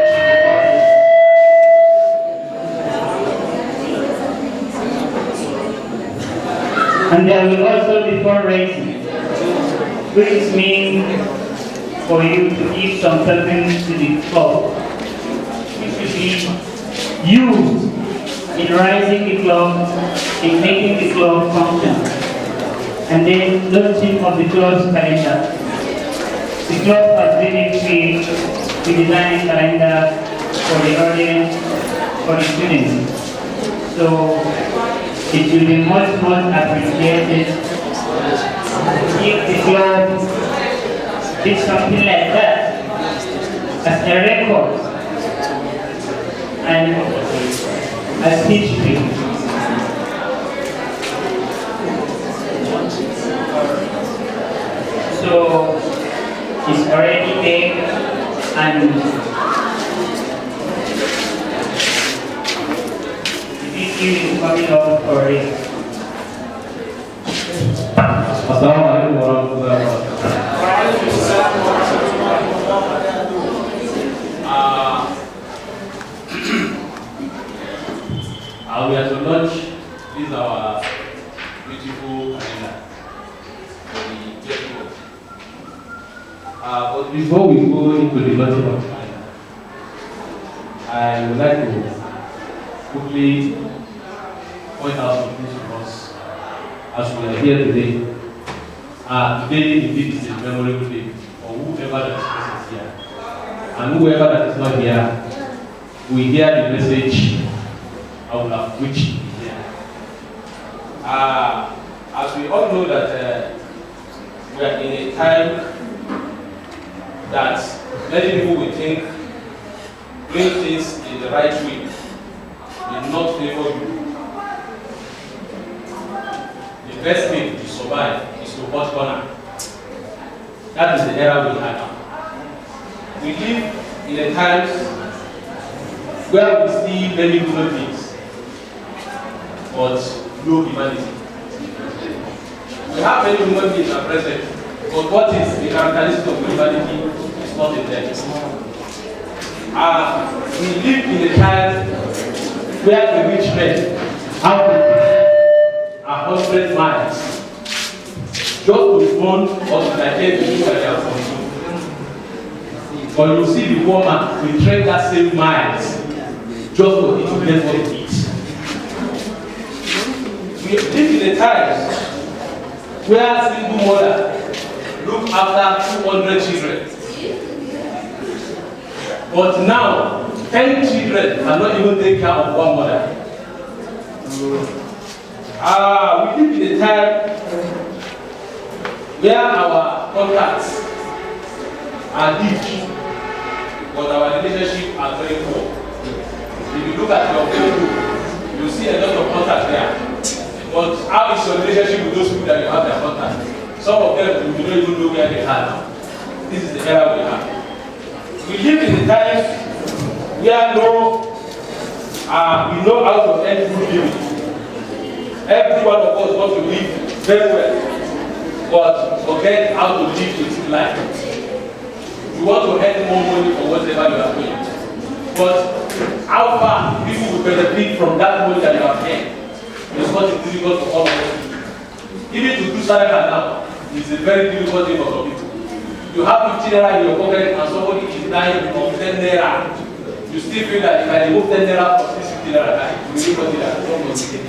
[SPEAKER 1] And there will also be fundraising, which means for you to give some helping to the club, which will be used in rising the club, in making the club function. And then launching of the club's calendar. The club has been free to design a calendar for the audience, for the students. So it will be much appreciated if the club did something like that as a record and as history. So it's already made and the video is coming up for it.
[SPEAKER 7] Assalamualaikum warahmatullahi wabarakatuh. We are to launch this our beautiful calendar for the festival. But before we go into the launching of the calendar, I would like to quickly point out some things to us as we are here today. Today indeed is a memorable day for whoever that is present here. And whoever that is not here, we hear the message I will have preached here. As we all know that we are in a time that many people will think doing things in the right way will not favor you. The best thing to survive is to cut corner. That is the era we are now. We live in a time where we see many good things, but no humanity. We have many human beings at present, but what is the characteristic of humanity is not in them. We live in a time where the rich men have to travel 100 miles just to fund or to digest the food that they are consuming. But you see the poor man will trek that same miles just for him to get what he eats. We live in a time where a single mother look after 200 children. But now, 10 children cannot even take care of one mother. We live in a time where our contacts are deep, but our relationships are very poor. If you look at your Facebook, you see a lot of contacts there. But how is your relationship with those people that you have their contact? Some of them you don't even know where they are now. This is the era we have. We live in a time where we know how to end good living. Every one of us wants to live very well, but forget how to live a good life. You want to earn more money for whatever you are doing. But how far people will benefit from that money that you have earned is what is difficult for all of us. Even to do sadaqah now is a very difficult thing for some people. You have 15 naira in your pocket and somebody is dying with 10 naira. You still feel that if I remove 10 naira for this 15 naira, you will really consider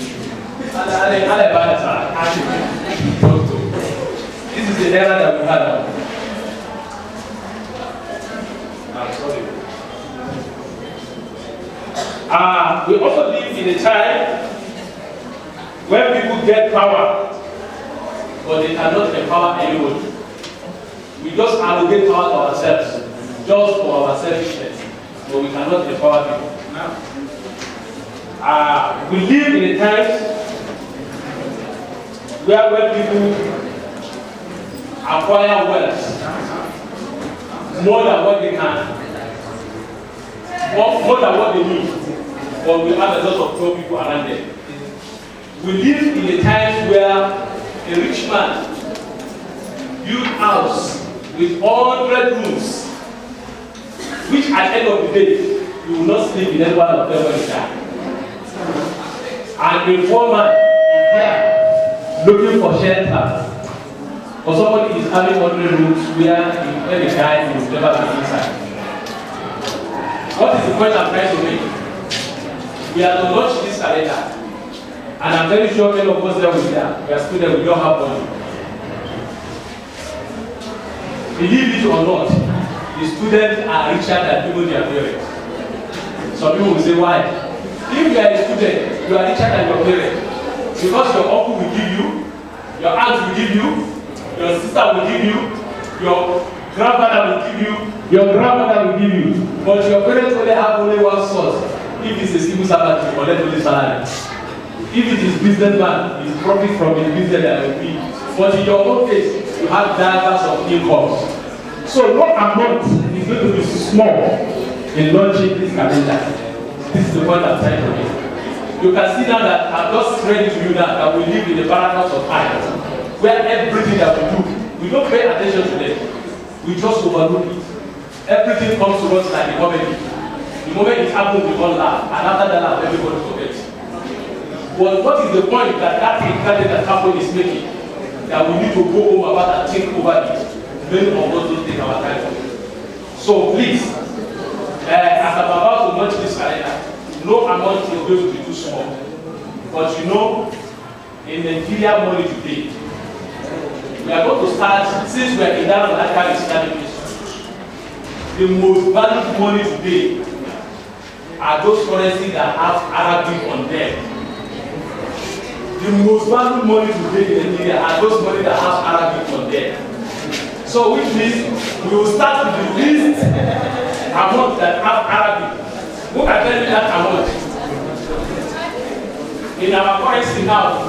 [SPEAKER 7] this is the era that we have now. I'm sorry. We also live in a time when people get power, but they cannot empower anyone. We just allocate power to ourselves, just for our selfishness, but we cannot empower people. We live in a time where when people acquire wealth more than what they can, more than what they need, but we have a lot of poor people around them. We live in a time where a rich man built a house with 100 rooms, which at the end of the day, you will not sleep in any one of them when you die. And a poor man is there looking for shelter. Or somebody is having 100 rooms where when they die, he will never be inside. What is the point I'm trying to make? We are to launch this calendar. And I'm very sure many of us there will be there. We are students, we don't have money. Believe it or not, the students are richer than even their parents. Some people will say, why? If you are a student, you are richer than your parents. Because your uncle will give you, your aunt will give you, your sister will give you, your grandfather will give you, your grandmother will give you. But your parents only have only one source. If it's a civil servant, you collect only salary. If it is businessman, it's profit from his business that will be. But in your own case, you have diverse of incomes. So no amount is going to be small in launching this calendar. This is the point I'm trying to make. You can see now that I'm just ready to you now that we live in the paradise of time, where everything that we do, we don't pay attention to them. We just overlook it. Everything comes to us like a comedy. The moment it happens, we all laugh, and after that laugh, everybody forgets. But what is the point that that happened is making? That we need to go home about and think over it. Many of us don't take our time. So please, as I'm about to launch this calendar, no amount is going to be too small. But you know, in Nigeria money today, we are going to start, since we are in Darul Islamic Institute, the most valued money today are those currencies that have Arabic on them. The most valued money today in Nigeria are those money that have Arabic on them. So which means we will start with the least amount that have Arabic. Who can tell me that amount? In our currency now,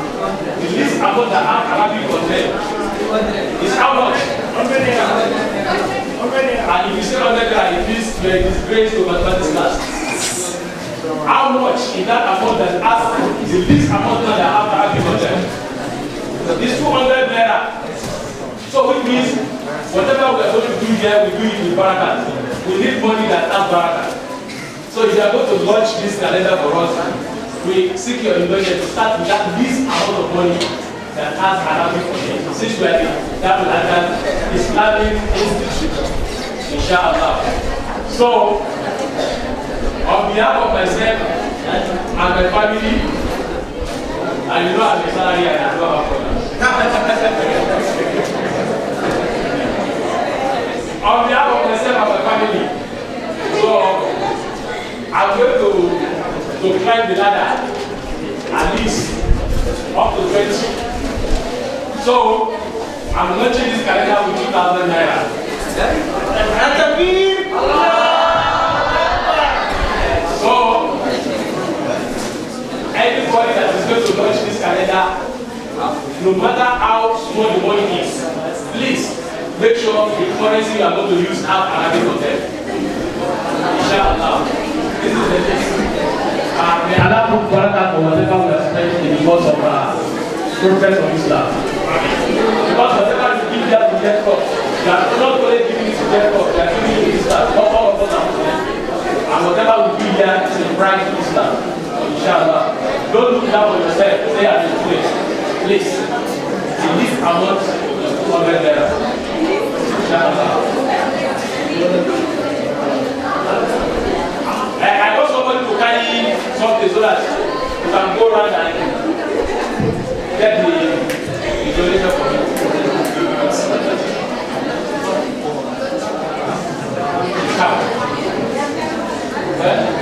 [SPEAKER 7] the least amount that have Arabic on them is how much? 100 naira. And if you say 100 naira, it means you are disgraced to mathematics class. How much in that amount that has the least amount that have Arabic on them? It's 200 naira. So which means whatever we are going to do here, we do it with barakah. We need money that has barakah. So if you are going to launch this calendar for us, we seek your indulgence to start with that least amount of money that has Arabic on it. Since we are in Darul Islamic Institute. Inshallah. So, on behalf of myself and my family, and you know I'm a salary and I don't have problems. On behalf of myself and my family, so I'm going to climb the ladder at least up to 20. So I'm launching this calendar with 2,000 naira. So anybody that is going to launch this calendar, no matter how small the money is, please make sure the currency you are going to use have Arabic content. Inshallah. This is the list. May Allah put barakah for whatever we have spent in the course of progress of Islam. Because whatever you give there to get caught, you are not only giving it to get caught, you are giving it to Islam. All of us are Muslims. And whatever we give there is a prize to Islam. Inshallah. Don't look down on yourself, say as a student. Please. The least amount is 200 naira. Inshallah. I want somebody to carry something so that you can go around and get the donation for me.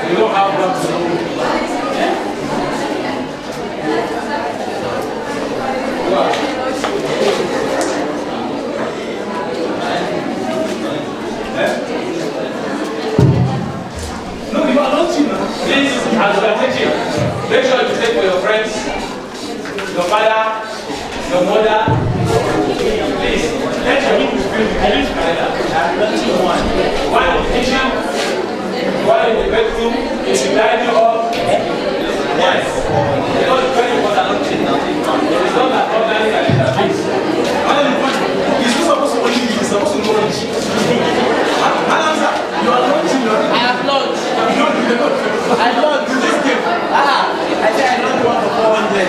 [SPEAKER 7] You don't have one to know. No, you are not cheap. Please, as you are teaching, make sure you take for your friends, your father, your mother. Please, let your people feel the English calendar. One in the kitchen, one in the bedroom, in the dining hall. Yes. Because it's very important. It's not that ordinary calendar, please. It's supposed to only be supposed to launch. You are launching. I have launched. I launched this game. I said I launched one for 400.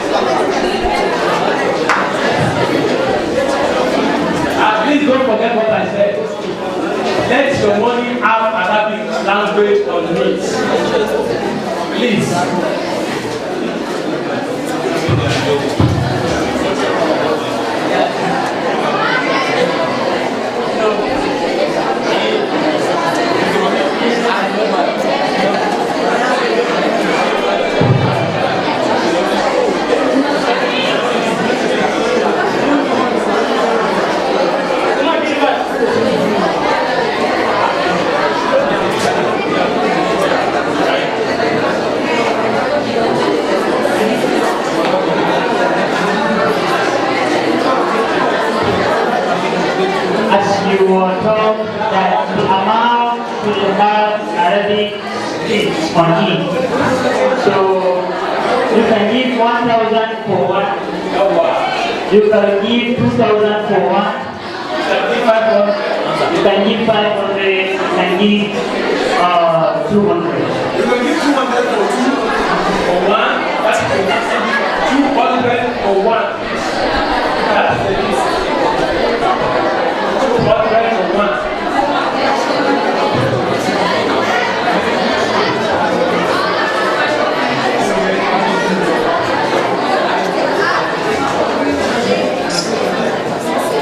[SPEAKER 7] Please don't forget what I said. Let your money have Arabic language on it. Please.
[SPEAKER 1] You were told that the amount should have Arabic speech on it. So you can give 1,000 for one. You can give 2,000 for one. You can give 500. You can give 200.
[SPEAKER 7] You can give 200 for two or one. That's 200 for one. That's the list. 200 for one.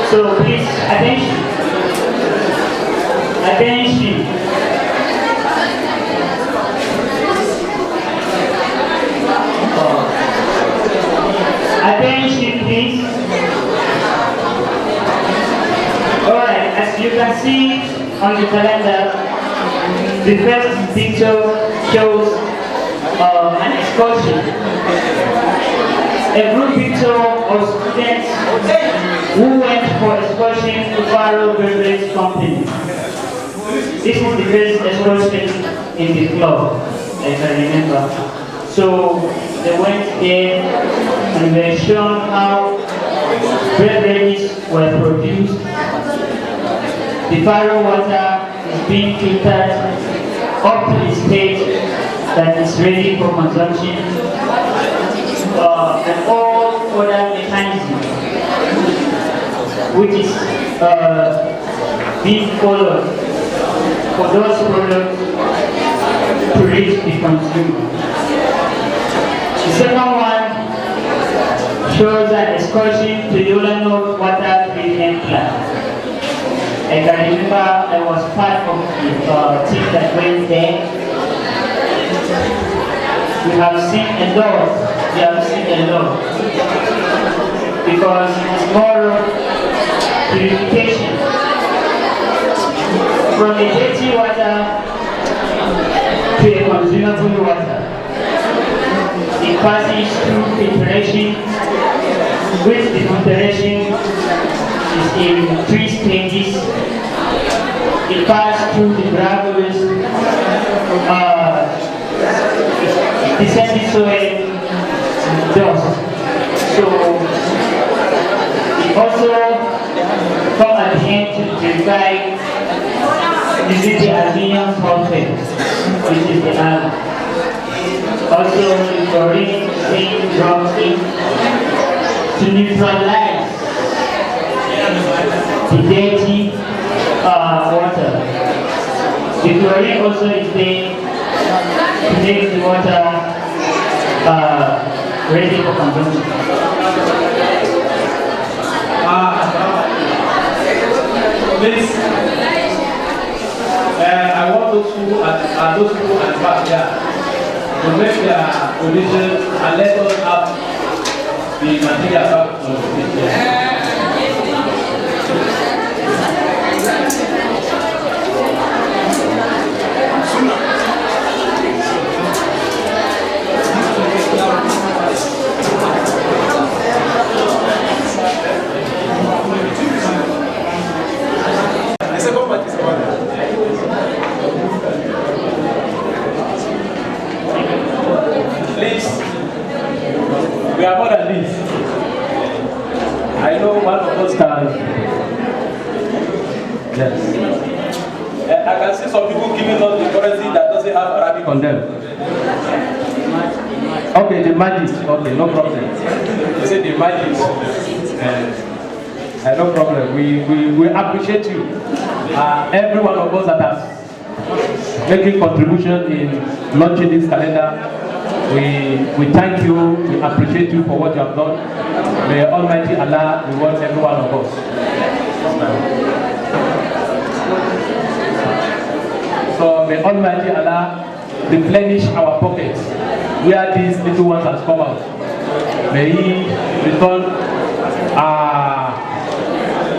[SPEAKER 1] So please, attention. Attention. Attention, please. Alright, as you can see on the calendar, the first picture shows an excursion. A group picture of students who went for excursion to Darul Beverage Company. This is the first excursion in the club, as I remember. So they went there and were shown how beverages were produced. The Faro water is being filtered up to the stage that is ready for consumption. And all other mechanisms which is being followed
[SPEAKER 8] for those products to reach the consumer. The second one shows an excursion to Yola water treatment plant. I can remember I was part of the team that went there. We have seen a lot. Because it's more purification. From a dirty water to a consumable water. It passes through filtration, which the filtration is in 3 stages. It passes through the gravels, descending soil, dust. So it also comes at the end to purify using the aluminum sulfate, which is the alum. Also the chlorine being dropped in to neutralize the dirty water. The chlorine also is there to make the water ready for consumption.
[SPEAKER 7] Please, I want those who are at the back there to make their donation and let us have the material back on the stage. Please, we are more than this. I know one of us can. Yes. I can see some people giving us the currency that doesn't have Arabic on them. Okay, the magic. Okay, no problem. You say the magic. No problem. We appreciate you. Every one of us that has making contribution in launching this calendar. We thank you, we appreciate you for what you have done. May Almighty Allah reward every one of us. So may Almighty Allah replenish our pockets where these little ones has come out. May He return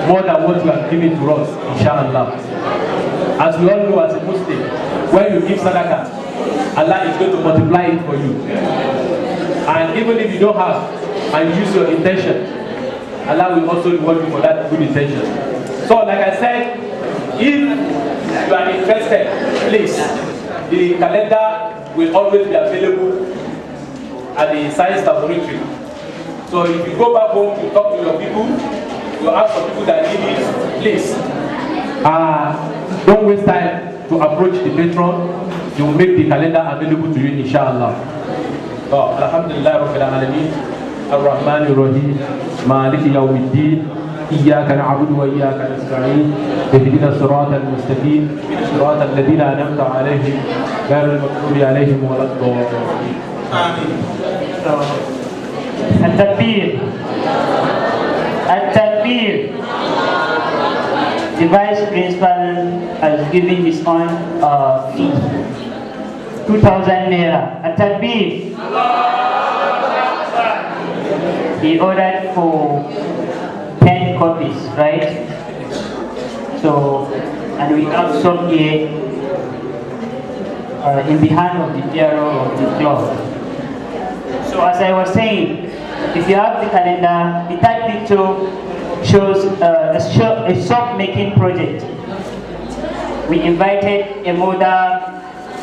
[SPEAKER 7] more than what you have given to us, inshallah. As we all know as a Muslim, when you give sadaqah, Allah is going to multiply it for you. And even if you don't have and you use your intention, Allah will also reward you for that good intention. So like I said, if you are interested, please, the calendar will always be available at the science laboratory. So if you go back home, you talk to your people, you ask for people that need it, please. Don't waste time to approach the patron. They will make the calendar available to you, inshallah. So, Alhamdulillah Rabbil Alameen, Ar-Rahman Ar-Rahim, Maliki Yawmiddin, Iyyaka na'budu wa iyyaka nasta'in, Ihdina as-sirata al-mustaqim, sirata alladhina an'amta 'alayhim, ghayril maghdubi 'alayhim waladdallin. Amin.
[SPEAKER 8] At-Takbir. At-Takbir. The vice principal has given his own fee. 2,000 naira. At-Takbir. He ordered for 10 copies, right? So, and we have some here in the hand of the hero of the club. So as I was saying, if you have the calendar, the third picture shows a soap making project. We invited a mother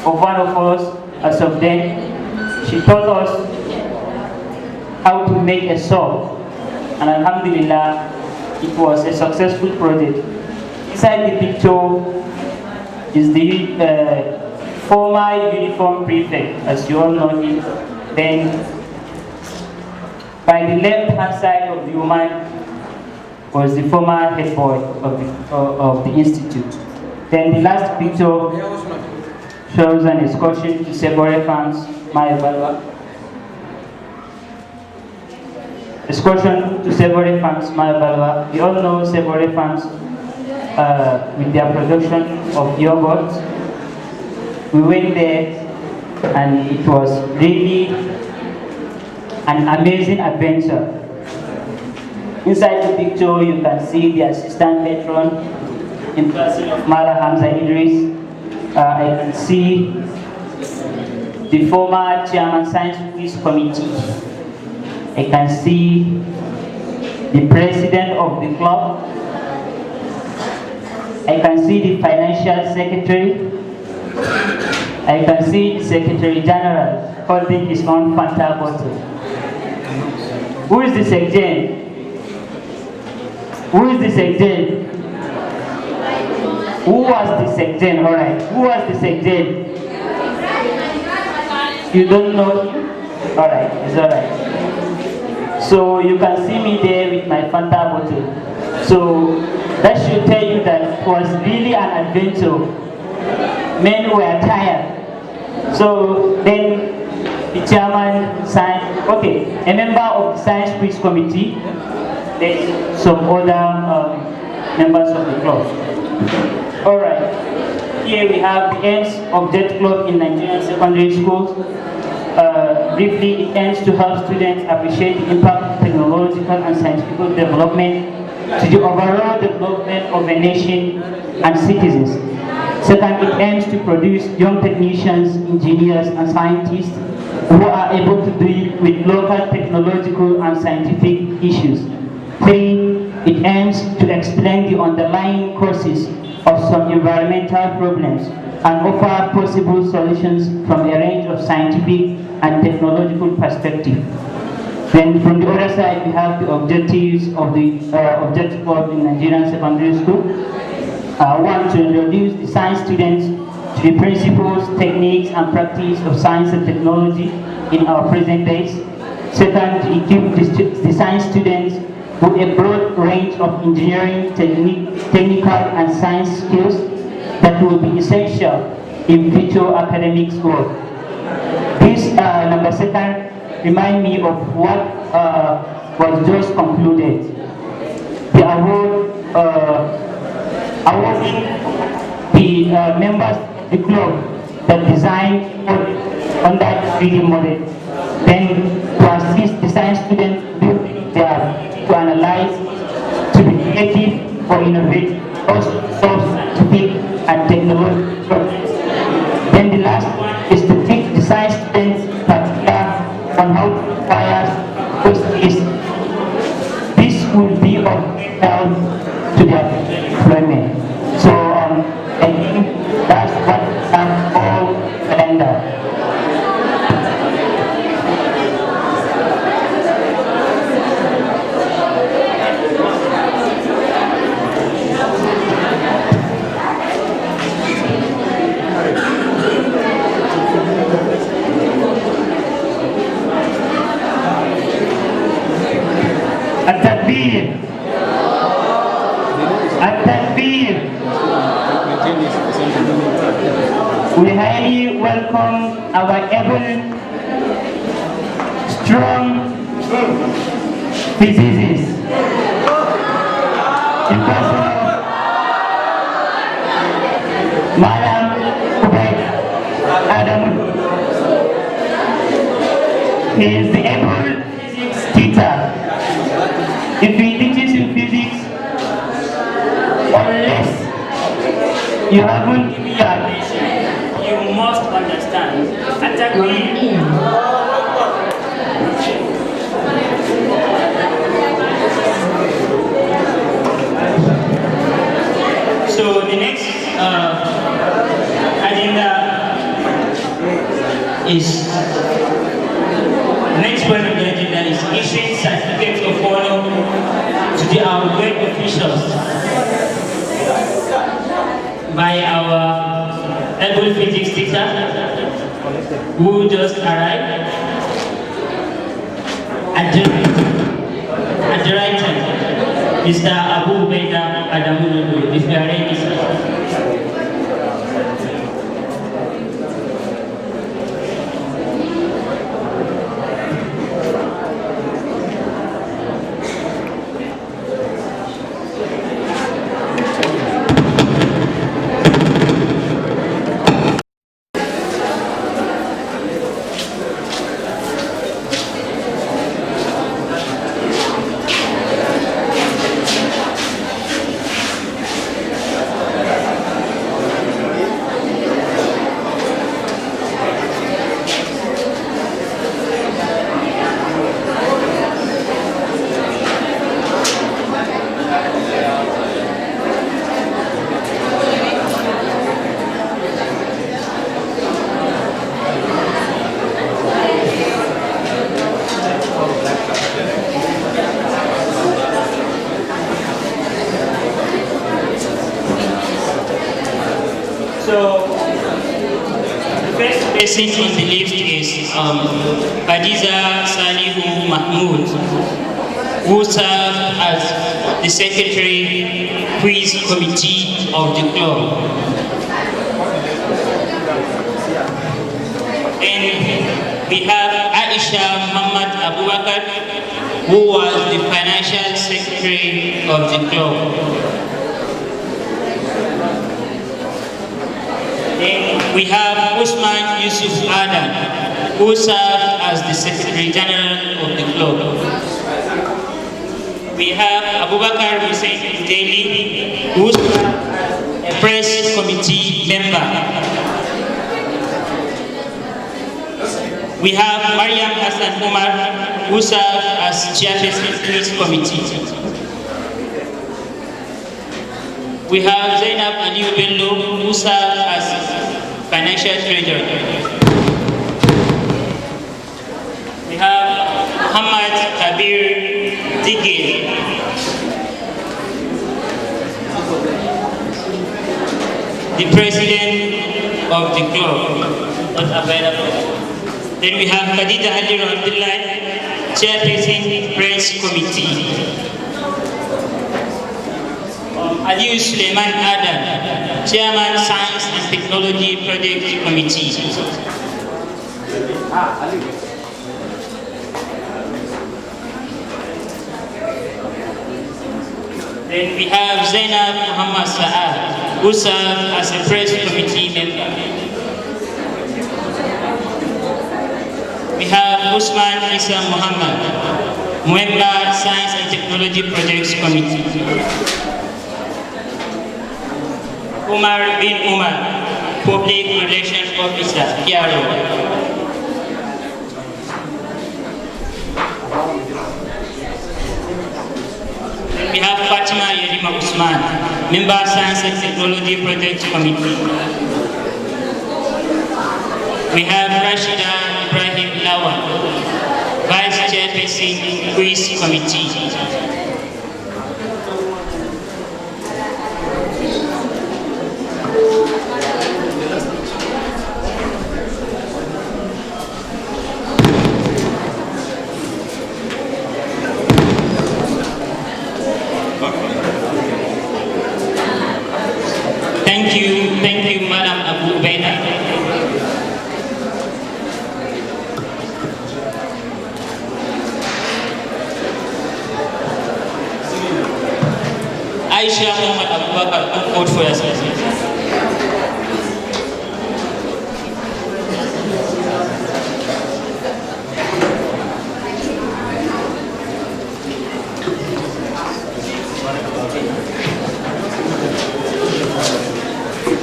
[SPEAKER 8] of one of us as of then. She taught us how to make a soap, and alhamdulillah, it was a successful project. Inside the picture is the former uniform prefect, as you all know him. Then by the left hand side of the woman was the former head boy of the institute. Then the last picture shows an excursion to Sebore Farms, Mayabalwa. Excursion to Sebore Farms, Mayabalwa. You all know Sebore Farms with their production of yogurt. We went there and it was really an amazing adventure. Inside the picture, you can see the assistant patron in person of Mala Hamza Idris. I can see the former chairman science quiz committee. I can see the president of the club. I can see the financial secretary. I can see the secretary general holding his own Fanta bottle. Who is the secretary? Who is the secretary? Who was the secretary? All right. Who was the secretary? You don't know him? All right. It's all right. So you can see me there with my Fanta bottle. So that should tell you that it was really an adventure. Men were tired. So then the chairman signed, okay, a member of the science quiz committee, then some other members of the club. All right, here we have the aims of Jet Club in Nigerian secondary schools. Briefly, it aims to help students appreciate the impact of technological and scientific development to the overall development of a nation and citizens. Second, it aims to produce young technicians, engineers, and scientists who are able to deal with local technological and scientific issues. Three, it aims to explain the underlying causes of some environmental problems and offer possible solutions from a range of scientific and technological perspectives. Then from the other side, we have the objectives of the objective club in Nigerian secondary school. One, to introduce the science students to the principles, techniques, and practice of science and technology in our present days. Second, to equip the science students with a broad range of engineering, technical, and science skills that will be essential in future academic work. This number second remind me of what was just concluded. The award awarding the members of the club that designed on that 3D model. Then to assist the science students to analyze, to be creative or innovative, also scientific and technological problems. Then the last one is to teach the science students particular on how to acquire those. This will be of help to their employment. So I think that's what I'm all calendar. We highly welcome our able, strong physicists in person of Madam Ubaid Adam. He is the able physics teacher. If he teaches you physics, unless you haven't given your attention, you must understand. So the next agenda is, next point of the agenda is issuing certificates of honor to our great officials by our able physics teacher who just arrived at the right time, Mr. Abu Beda Adamu, if you are ready, sir.
[SPEAKER 1] So, the first person on the list is Hadiza Salihu Mahmoud, who served as the Secretary Quiz Committee of the club. And we have Aisha Muhammad Abubakar, who was the Financial Secretary of the club. Then we have Usman Yusuf Adam, who served as the Secretary General of the club. We have Abubakar Hussein Deli, who served as a press committee member. We have Mariam Hassan Umar, who served as chairperson of this committee. We have Zainab Aliu Bello, who served as financial treasurer. We have Muhammad Kabir Digil. The president of the club, not available. Then we have Khadija Ali Abdullah, chairperson press committee. Aliu Suleiman Adam, chairman science and technology project committee. Then we have Zainab Muhammad Saad, who served as a press committee member. We have Usman Isa Muhammad, member Science and Technology Projects Committee. Umar bin Umar, Public Relations Officer, PRO. We have Fatima Yerima Usman, member Science and Technology Projects Committee. We have Rashida Ibrahim Lawan, Vice Chairperson, Quiz Committee. Thank you, Madam Abu Ubaida. Aisha Muhammad Abubakar, come forward for yourself.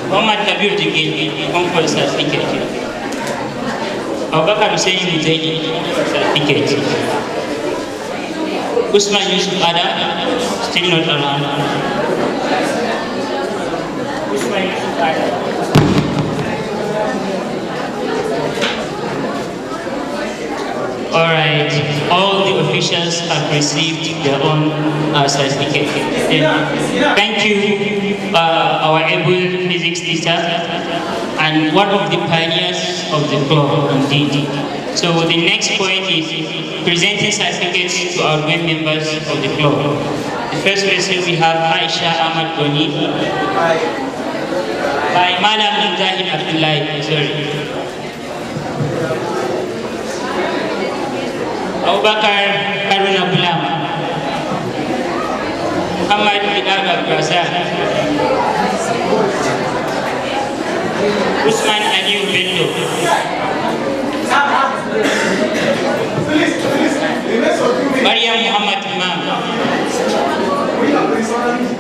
[SPEAKER 1] Muhammad Kabir Digil, come for the certificate. Abubakar Hussein Mujaidi, certificate. Usman Yusuf Adam, still not around. Usman Yusuf Adam. Alright, all the officials have received their own certificate. Thank you, our able physics teacher, and one of the pioneers of the club, indeed. So the next point is presenting certificates to our new members of the club. The first person we have Aisha Ahmad Goni by Madam Mujahid Abdullah, sorry. Abubakar Karuna Bulama, Muhammad Bilal Abrazak, Usman Aliu Bello, Maryam Muhammad Imam,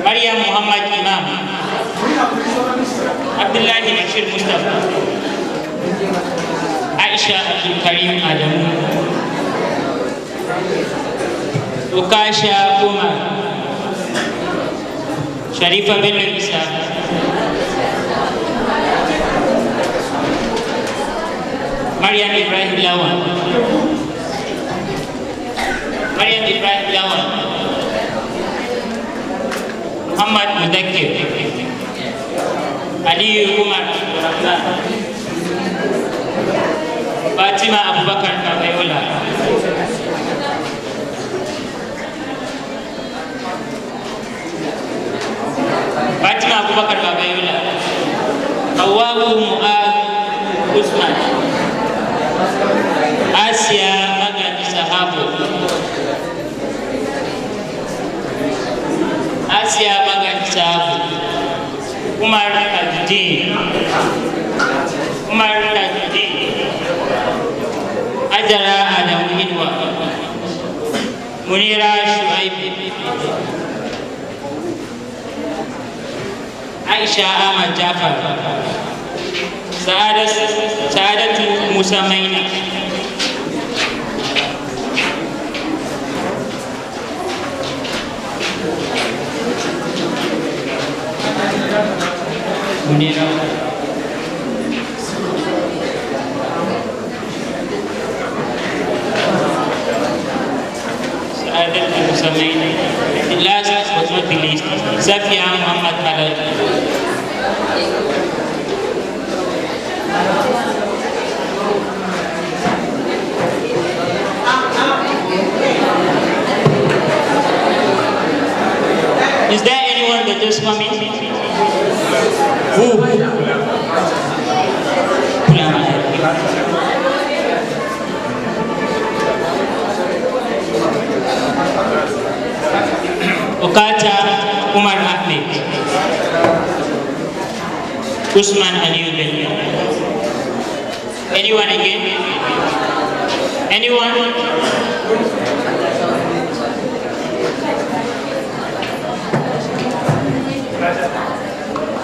[SPEAKER 1] Maryam Muhammad Imam, Abdullah Bashir Mustafa, Aisha Abdul Karim Adamu, Ukasha Umar, Sharifa Bello Isa, Maryam Ibrahim Lawan, Maryam Ibrahim Lawan, Muhammad Mudakir, Aliyu Umar Fatima Abubakar Baba Yola. Fatima Abubakar Baba Yola. Hawawu Mu'ad Usman. Asia Magan Sahabu. Asia Magan Sahabu. Umar Tajuddin. Umar Tajuddin. Ajara Adam Hidwa. Munira Shuaib. Aisha Ahmad Jafar. Saadatu Musa Maina. Munira Saadatu Musa Maina. And last but not the least, Safia Muhammad Halal. Is there anyone that just come in? Who? Okata Umar Ahmed. Usman Aliyu Bello. Anyone again? Anyone?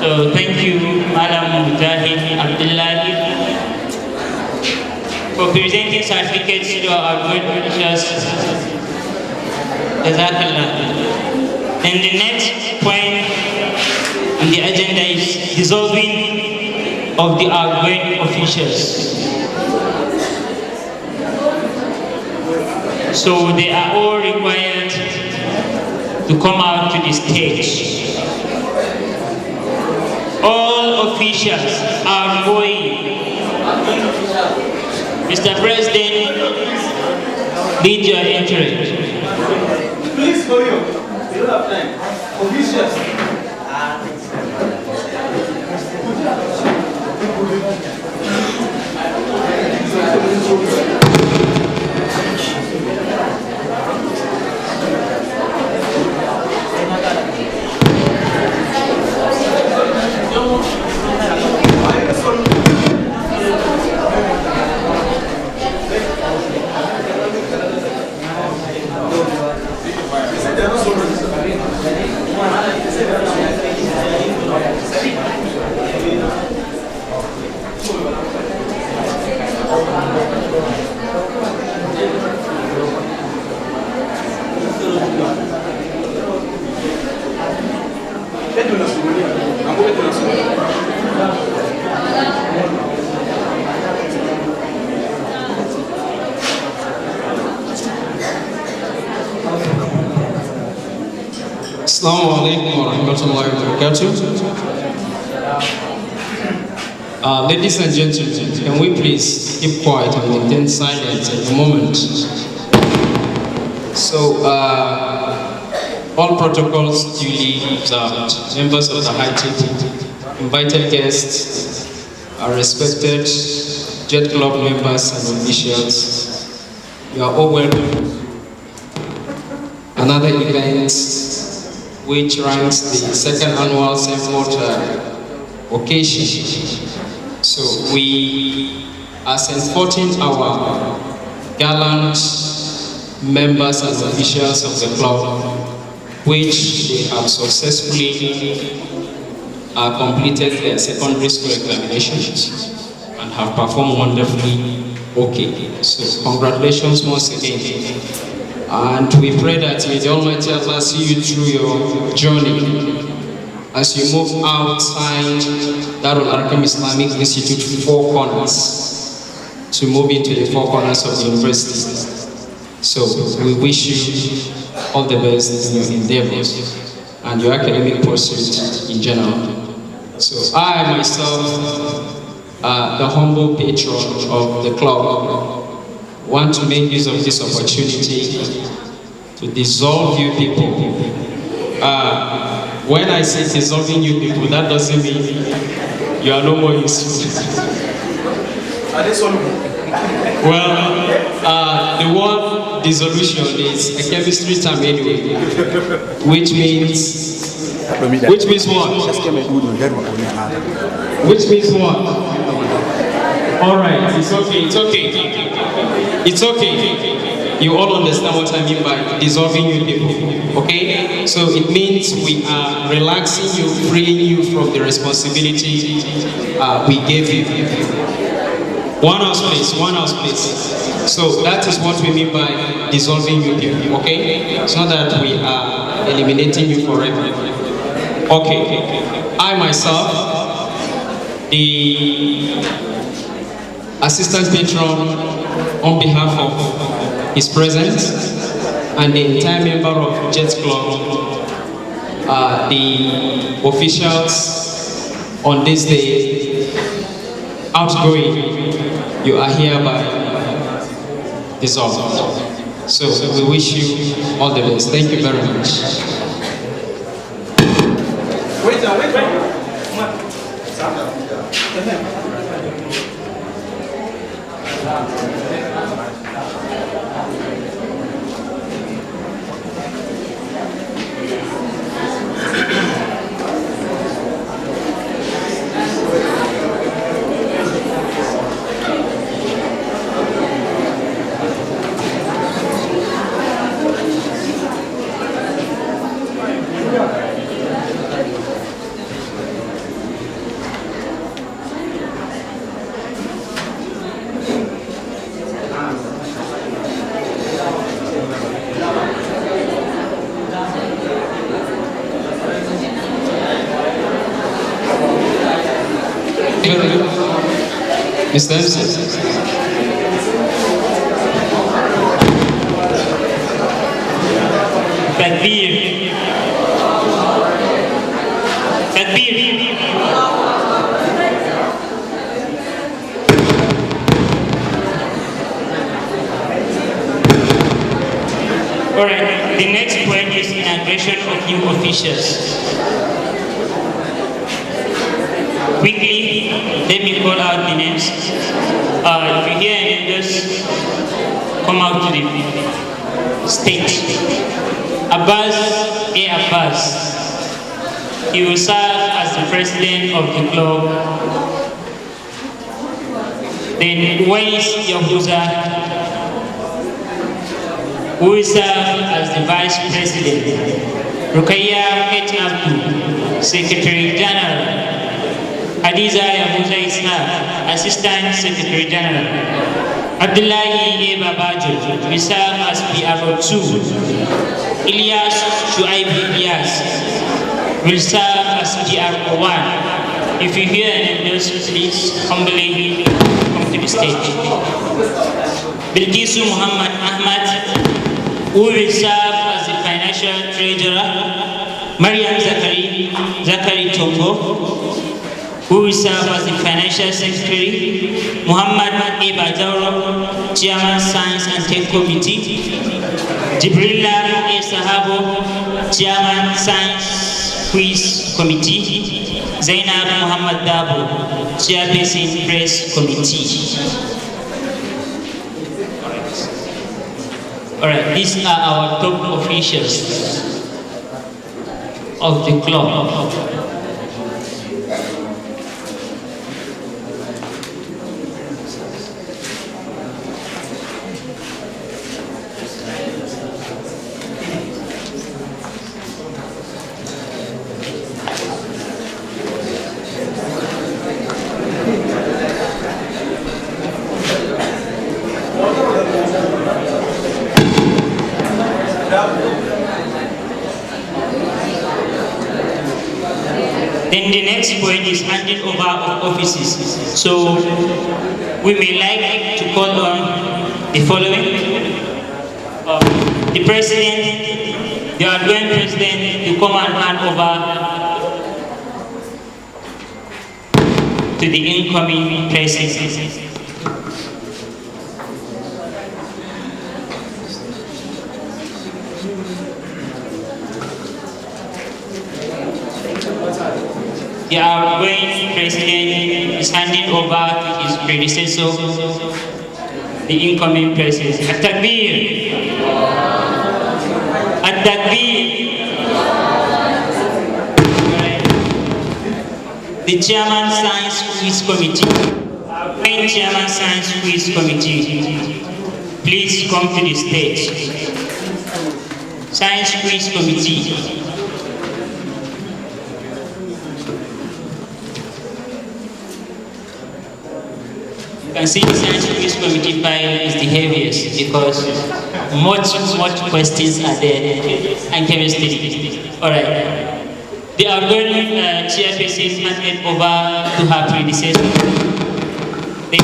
[SPEAKER 1] So thank you, Madam Mujahid Abdullahi, for presenting certificates to our good wishes. Jazakallah. And the next point on the agenda is dissolving of the outgoing officials. So they are all required to come out to the stage. All officials are going. Mr. President, lead your entry.
[SPEAKER 9] Please hurry up. You don't have time. Officials.
[SPEAKER 2] Assalamu alaikum wa rahmatullahi wa barakatuh. Ladies and gentlemen, can we please keep quiet and maintain silence at the moment? So, all protocols duly observed. Members of the high table, invited guests are respected, Jet Club members and officials. You are all welcome to another event which ranks the second annual Same-Mode occasion. So we are supporting our gallant members and officials of the club, which they have successfully completed their secondary school examinations and have performed wonderfully okay. So congratulations once again. And we pray that may the Almighty Allah see you through your journey as you move outside Darul Arqam Islamic Institute 4 corners to move into the 4 corners of the university. So we wish you all the best in your endeavors and your academic pursuit in general. So I myself, the humble patron of the club, want to make use of this opportunity to dissolve you people. When I say dissolving you people, that doesn't mean you are no more useful.
[SPEAKER 9] Are they soluble?
[SPEAKER 2] Well, the word dissolution is a chemistry term anyway, which means what? Which means what? All right, it's okay, it's okay. It's okay. You all understand what I mean by dissolving you people, okay? So it means we are relaxing you, freeing you from the responsibility we gave you. One house please, one house please. So that is what we mean by dissolving you people, okay? It's not that we are eliminating you forever. Okay, I myself, the assistant patron on behalf of His Presence and the entire member of Jets Club, the officials on this day, outgoing, you are hereby dissolved. So we wish you all the best. Thank you very much.
[SPEAKER 9] Wait.
[SPEAKER 2] Mr. Inst.
[SPEAKER 1] Takbir. Alright, the next point is inauguration of new officials. Quickly, let me call out the names. If you hear any of this, come out to the stage. Abbas A. Abbas. He will serve as the president of the club. Then Wais Yahuza, who will serve as the vice president. Rukaya H. Abdu, secretary general. Hadiza Yahuza Isna, Assistant Secretary General. Abdullahi A. Babajo, will serve as PRO2. Ilyas Shuaib Ilyas will serve as PRO1. If you hear any of those, please humbly come to the stage. Bilkisu Muhammad Ahmad, who will serve as the Financial Treasurer. Mariam Zakari Tongo, who will serve as the Financial Secretary. Muhammad A. Bajaro, Chairman Science and Tech Committee. Jibrilla A. Sahabo, Chairman Science Quiz Committee. Zainab Muhammad Dabo, Chairperson Press Committee. Alright, these are our top officials of the club. Then the next point is handing over of offices. So we may like to call on the following. The president, the outgoing president, to come and hand over to the incoming president. The outgoing president is handing over to his predecessor, the incoming president. At-Takbir! At-Takbir! The chairman Science Quiz Committee. Outgoing chairman Science Quiz Committee. Please come to the stage. Science Quiz Committee. You can see the Science Quiz Committee file is the heaviest because much questions are there and chemistry. Alright. The outgoing chairperson is handed over to her predecessor. The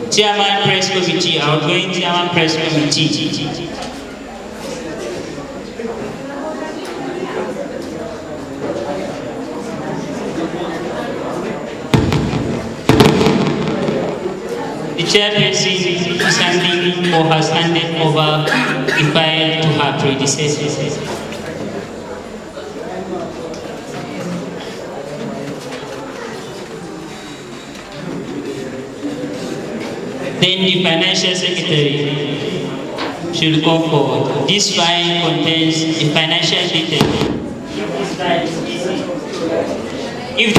[SPEAKER 1] chairman press committee, outgoing chairman press committee. The chairperson is handing or has handed over the file to her predecessor. Then the financial secretary should come forward. This file contains the financial details. If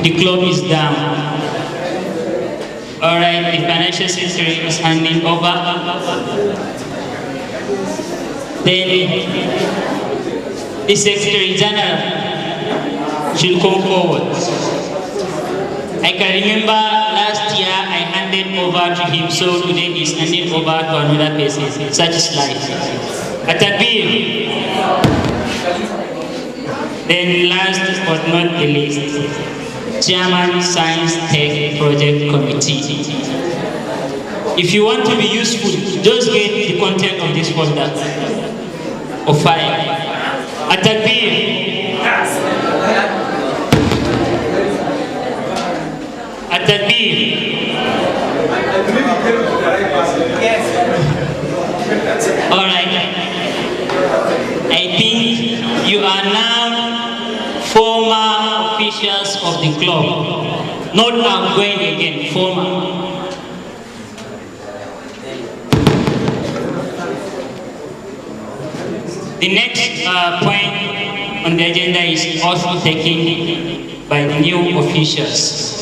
[SPEAKER 1] the club is down, alright, the financial secretary is handing over. Then the secretary general should come forward. I can remember last year I handed over to him, so today he's handing over to another person. Such is life. At-Takbir. Then last but not the least, Chairman Science Tech Project Committee. If you want to be useful, just get the content of this folder or file. At-Takbir. At-Takbir. Alright. I think you are now former officials of the club. Not outgoing again, former. The next point on the agenda is also taken by the new officials.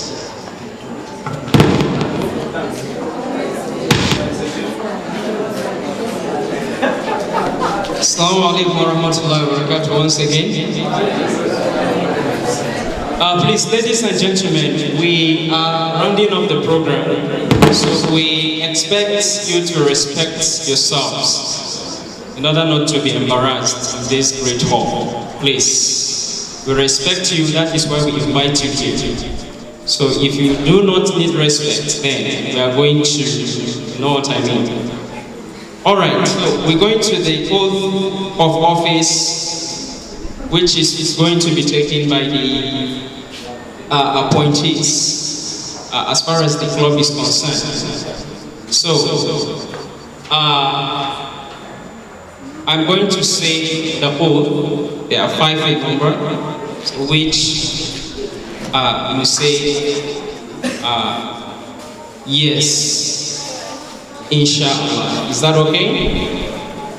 [SPEAKER 2] Assalamu alaikum wa rahmatullahi wa barakatuh once again. Please, ladies and gentlemen, we are rounding up the program, so we expect you to respect yourselves in order not to be embarrassed in this great hall. Please, we respect you, that is why we invite you here. So if you do not need respect, then we are going to, you know what I mean. Alright, so we're going to the oath of office, which is going to be taken by the appointees as far as the club is concerned. So, I'm going to say the oath. There are 5 in number, which you say yes. Inshallah. Is that okay?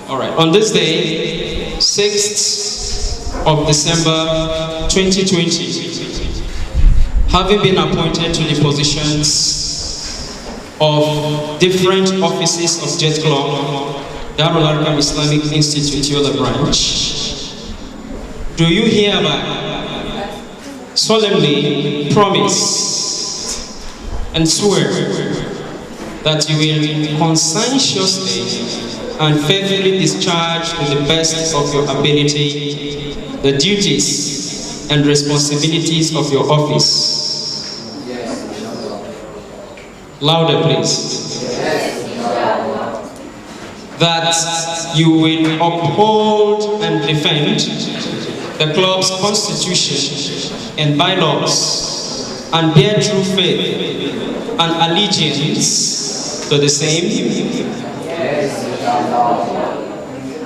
[SPEAKER 2] Alright. On this day, 6th of December 2020, having been appointed to the positions of different offices of Jet Club, Darul Arqam Islamic Institute Yola branch, do you hereby solemnly promise and swear that you will conscientiously and faithfully discharge to the best of your ability the duties and responsibilities of your office? Yes. Louder, please. Yes. That you will uphold and defend the club's constitution and bylaws, and bear true faith and allegiance to the same,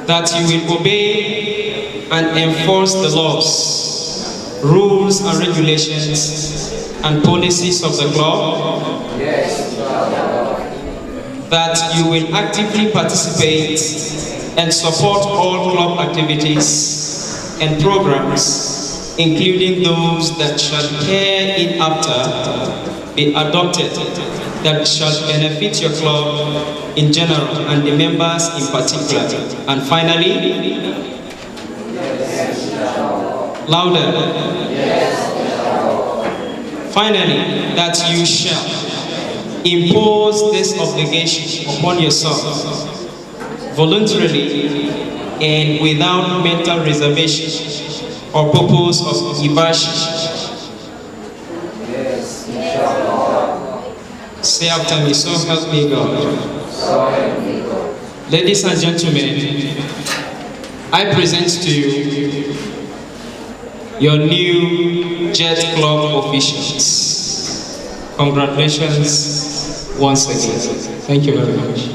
[SPEAKER 2] that you will obey and enforce the laws, rules and regulations and policies of the club, that you will actively participate and support all club activities and programs, including those that shall hereafter be adopted, that shall benefit your club in general and the members in particular. And finally, louder. Finally, that you shall impose this obligation upon yourself voluntarily and without mental reservation or purpose of evasion. Say after me, so help me God. Ladies and gentlemen, I present to you your new Jet Club officials. Congratulations once again. Thank you very much.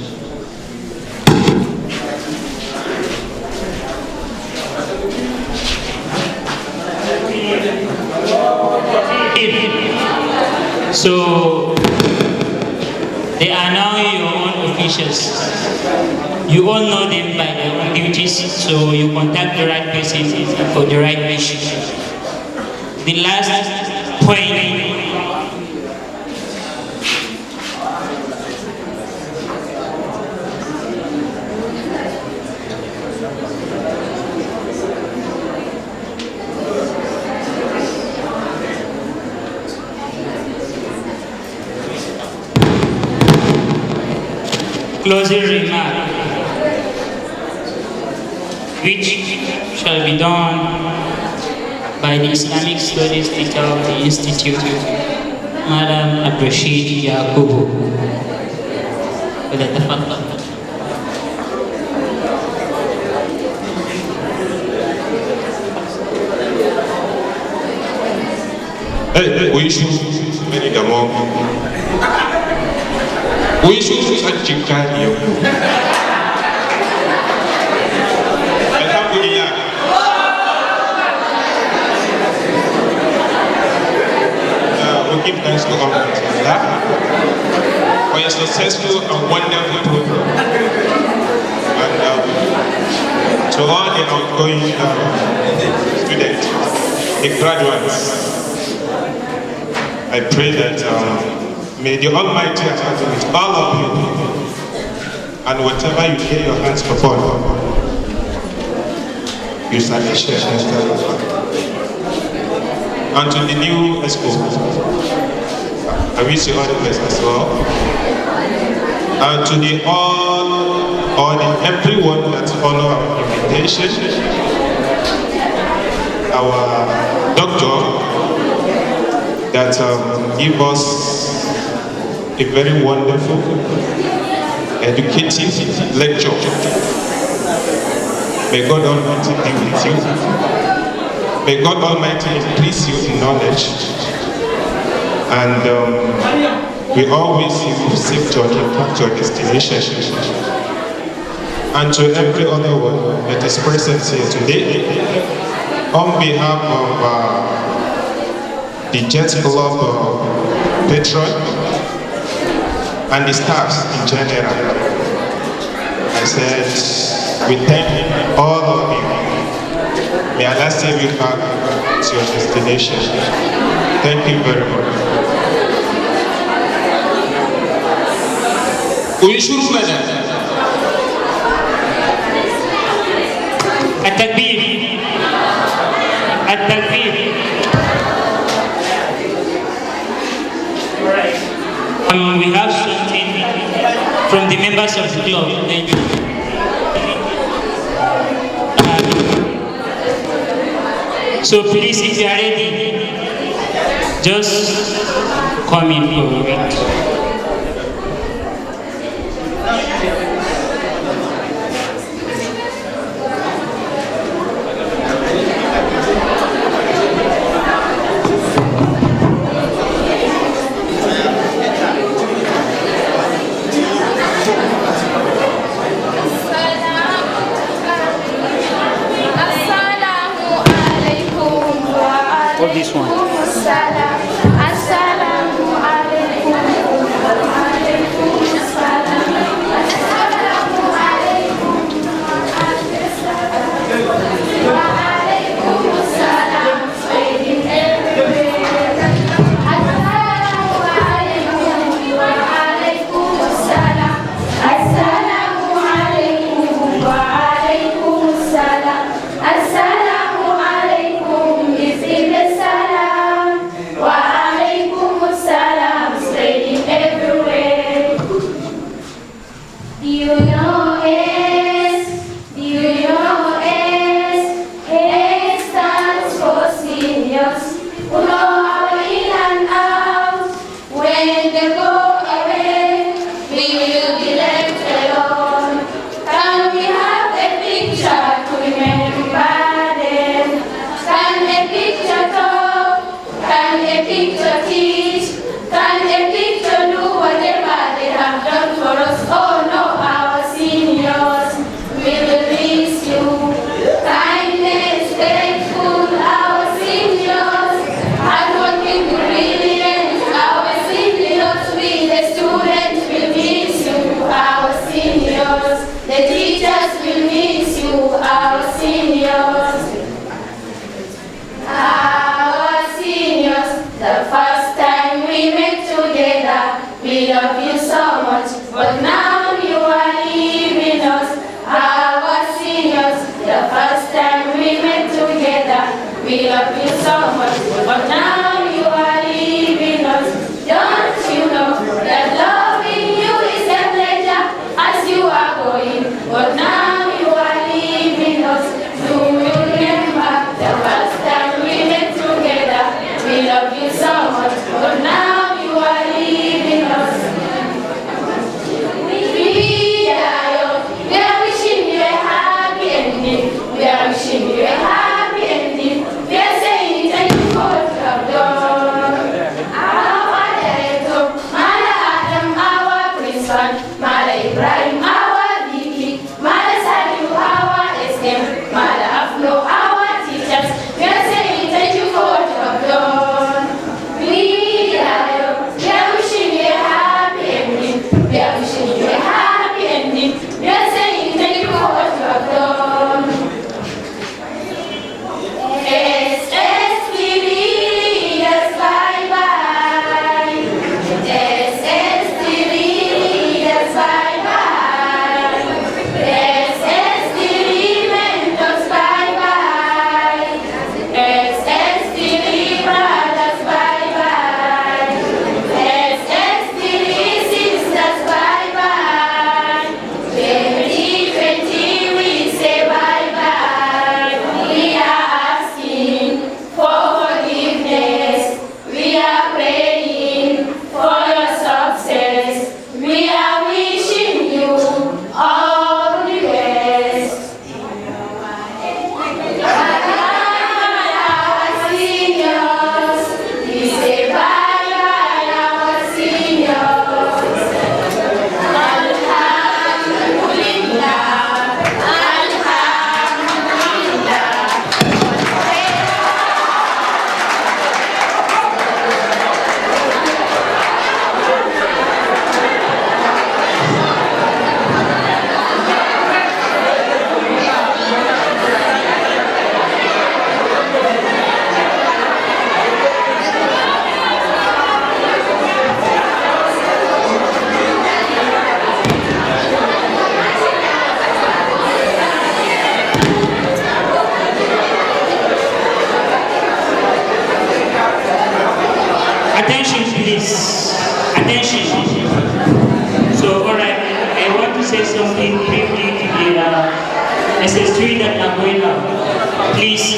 [SPEAKER 1] So they are now your own officials. You all know them by their own duties, so you contact the right person for the right mission. The last point closing remark, which shall be done by the Islamic Studies teacher of the Institute, Madam Abdurrashid Yakubu.
[SPEAKER 10] We should many the more. We should such a carry. Alhamdulillah. We give thanks to Allah for a successful and wonderful program. And to all the outgoing students, the graduates, I pray that may the Almighty Allah be with all of you, and whatever you lay your hands upon, you shall share. And to the new expo, I wish you all the best as well. And to the everyone that follow our invitation, our doctor that give us a very wonderful, educative lecture. May God Almighty be with you. May God Almighty increase you in knowledge. And we always see you safe journey back to your destination. And to every other one that is present here today, on behalf of the Jet Club patron, and the staffs in general, I said, we thank all of you. May Allah save you back to your destination. Thank you very much.
[SPEAKER 1] التكبير التكبير. We have something from the members of the club. Thank you. So please, if you are ready, just come in for it.
[SPEAKER 11] salam. Assalamu alaikum. Wa alaikum salam. Assalamu alaikum. Wa alaikum salam. Spreading everywhere. Assalamu alaikum. Wa alaikum salam. Assalamu alaikum. Wa alaikum salam. Assalamu alaikum. Is the salam. Wa alaikum salam. Spreading everywhere. Do you know S? Do you know S? S stands for seniors who know our in and out. When they go away, we will be left alone. Can we have a picture to remember them? Can a picture talk? Can a picture teach? Can a picture do whatever they have done for us? Oh no, our seniors, we will miss you. Kindness, faithful, our seniors. Hardworking, brilliant, our seniors. We the students will miss you, our seniors. The teachers will miss you, our seniors. Our seniors, the first time we met together, we love you so much, but now you are leaving us. Our seniors, the first time we met together, we love you so much, but now you are leaving us. Don't you know that loving you is a pleasure as you are going, but now you are leaving us. Do you remember the first time we met together? We love you so much, but now you are leaving us. We are wishing you a happy ending. We are wishing you a happy ending. We are saying thank you for what you have done. Our director, Mala Adam, our principal, Mala Ibrahim, our VP, Mala Saliu, our SM, Mala Afno, our teachers. We are saying thank you for what you have done. We are wishing you a happy ending. We are wishing you a happy ending. We are saying thank you for what you have done. SSTV, yes, bye bye. SSTV, yes, bye bye. SSTV, mentors, bye bye. SSTV, brothers, bye bye. SSTV, sisters, bye bye. 2020, we say bye bye. We are asking for forgiveness. We are praying for your success. We are wishing you all the best. Our seniors, we say bye bye, our seniors. Alhamdulillah, Alhamdulillah.
[SPEAKER 1] Attention, please. Attention. So, all right, I want to say something briefly to the SS3 that are going up. Please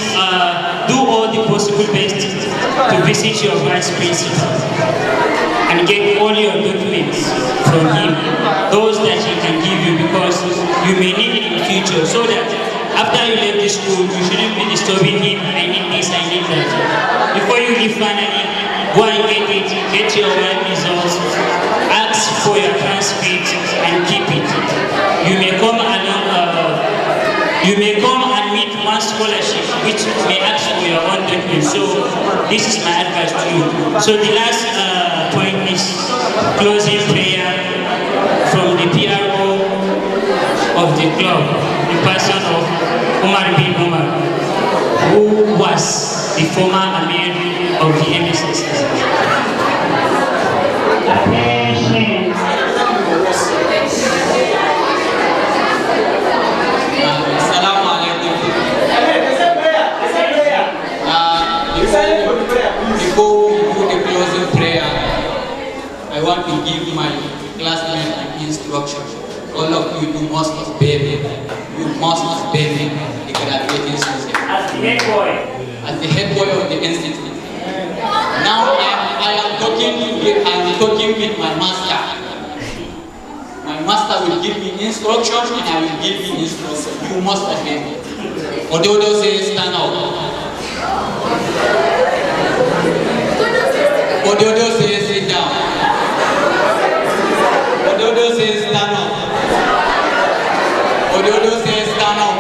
[SPEAKER 1] do all the possible best to visit your vice principal and get all your documents from him, those that he can give you, because you may need it in the future, so that after you leave the school, you shouldn't be disturbing him. I need this, I need that. Before you leave finally, go and get it, get your well results, ask for your transcript and keep it. You may come and meet one scholarship which may ask for your own documents. So this is my advice to you. So the last point is closing prayer from the PRO of the club, the person of Umar bin Umar, who was the former Amir of the MSS.
[SPEAKER 3] Assalamu alaikum. Before we do the closing prayer, I want to give my classmates an instruction. All of you must obey me. You must obey me the graduating system.
[SPEAKER 8] As the head boy.
[SPEAKER 3] As the head boy of the institute. Now I am talking with my master. My master will give me instruction and I will give you instruction. You must obey me. Ododo says stand up. Ododo says sit down. Ododo says stand up. Ododo says stand up.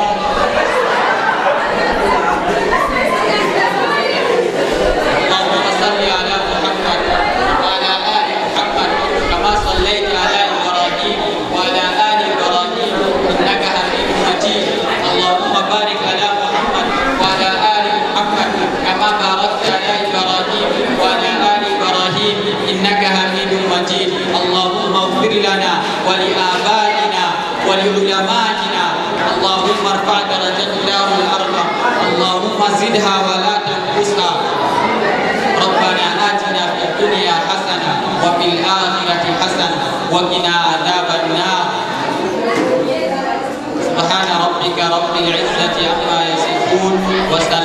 [SPEAKER 3] اللهم صل على محمد وعلى آل محمد كما صليت على إبراهيم وعلى آل إبراهيم إنك حميد مجيد. اللهم بارك على محمد وعلى آل محمد كما باركت على إبراهيم وعلى آل إبراهيم إنك حميد مجيد. اللهم اغفر لنا ولآبائنا ولعلمائنا. اللهم ارفع درجتهم الأرقم. اللهم زدها ولا تنقصها. ربنا آتنا في الدنيا حسنة وفي الآخرة حسنة وقنا عذاب النار. سبحان ربك رب العزة عما يصفون وسلام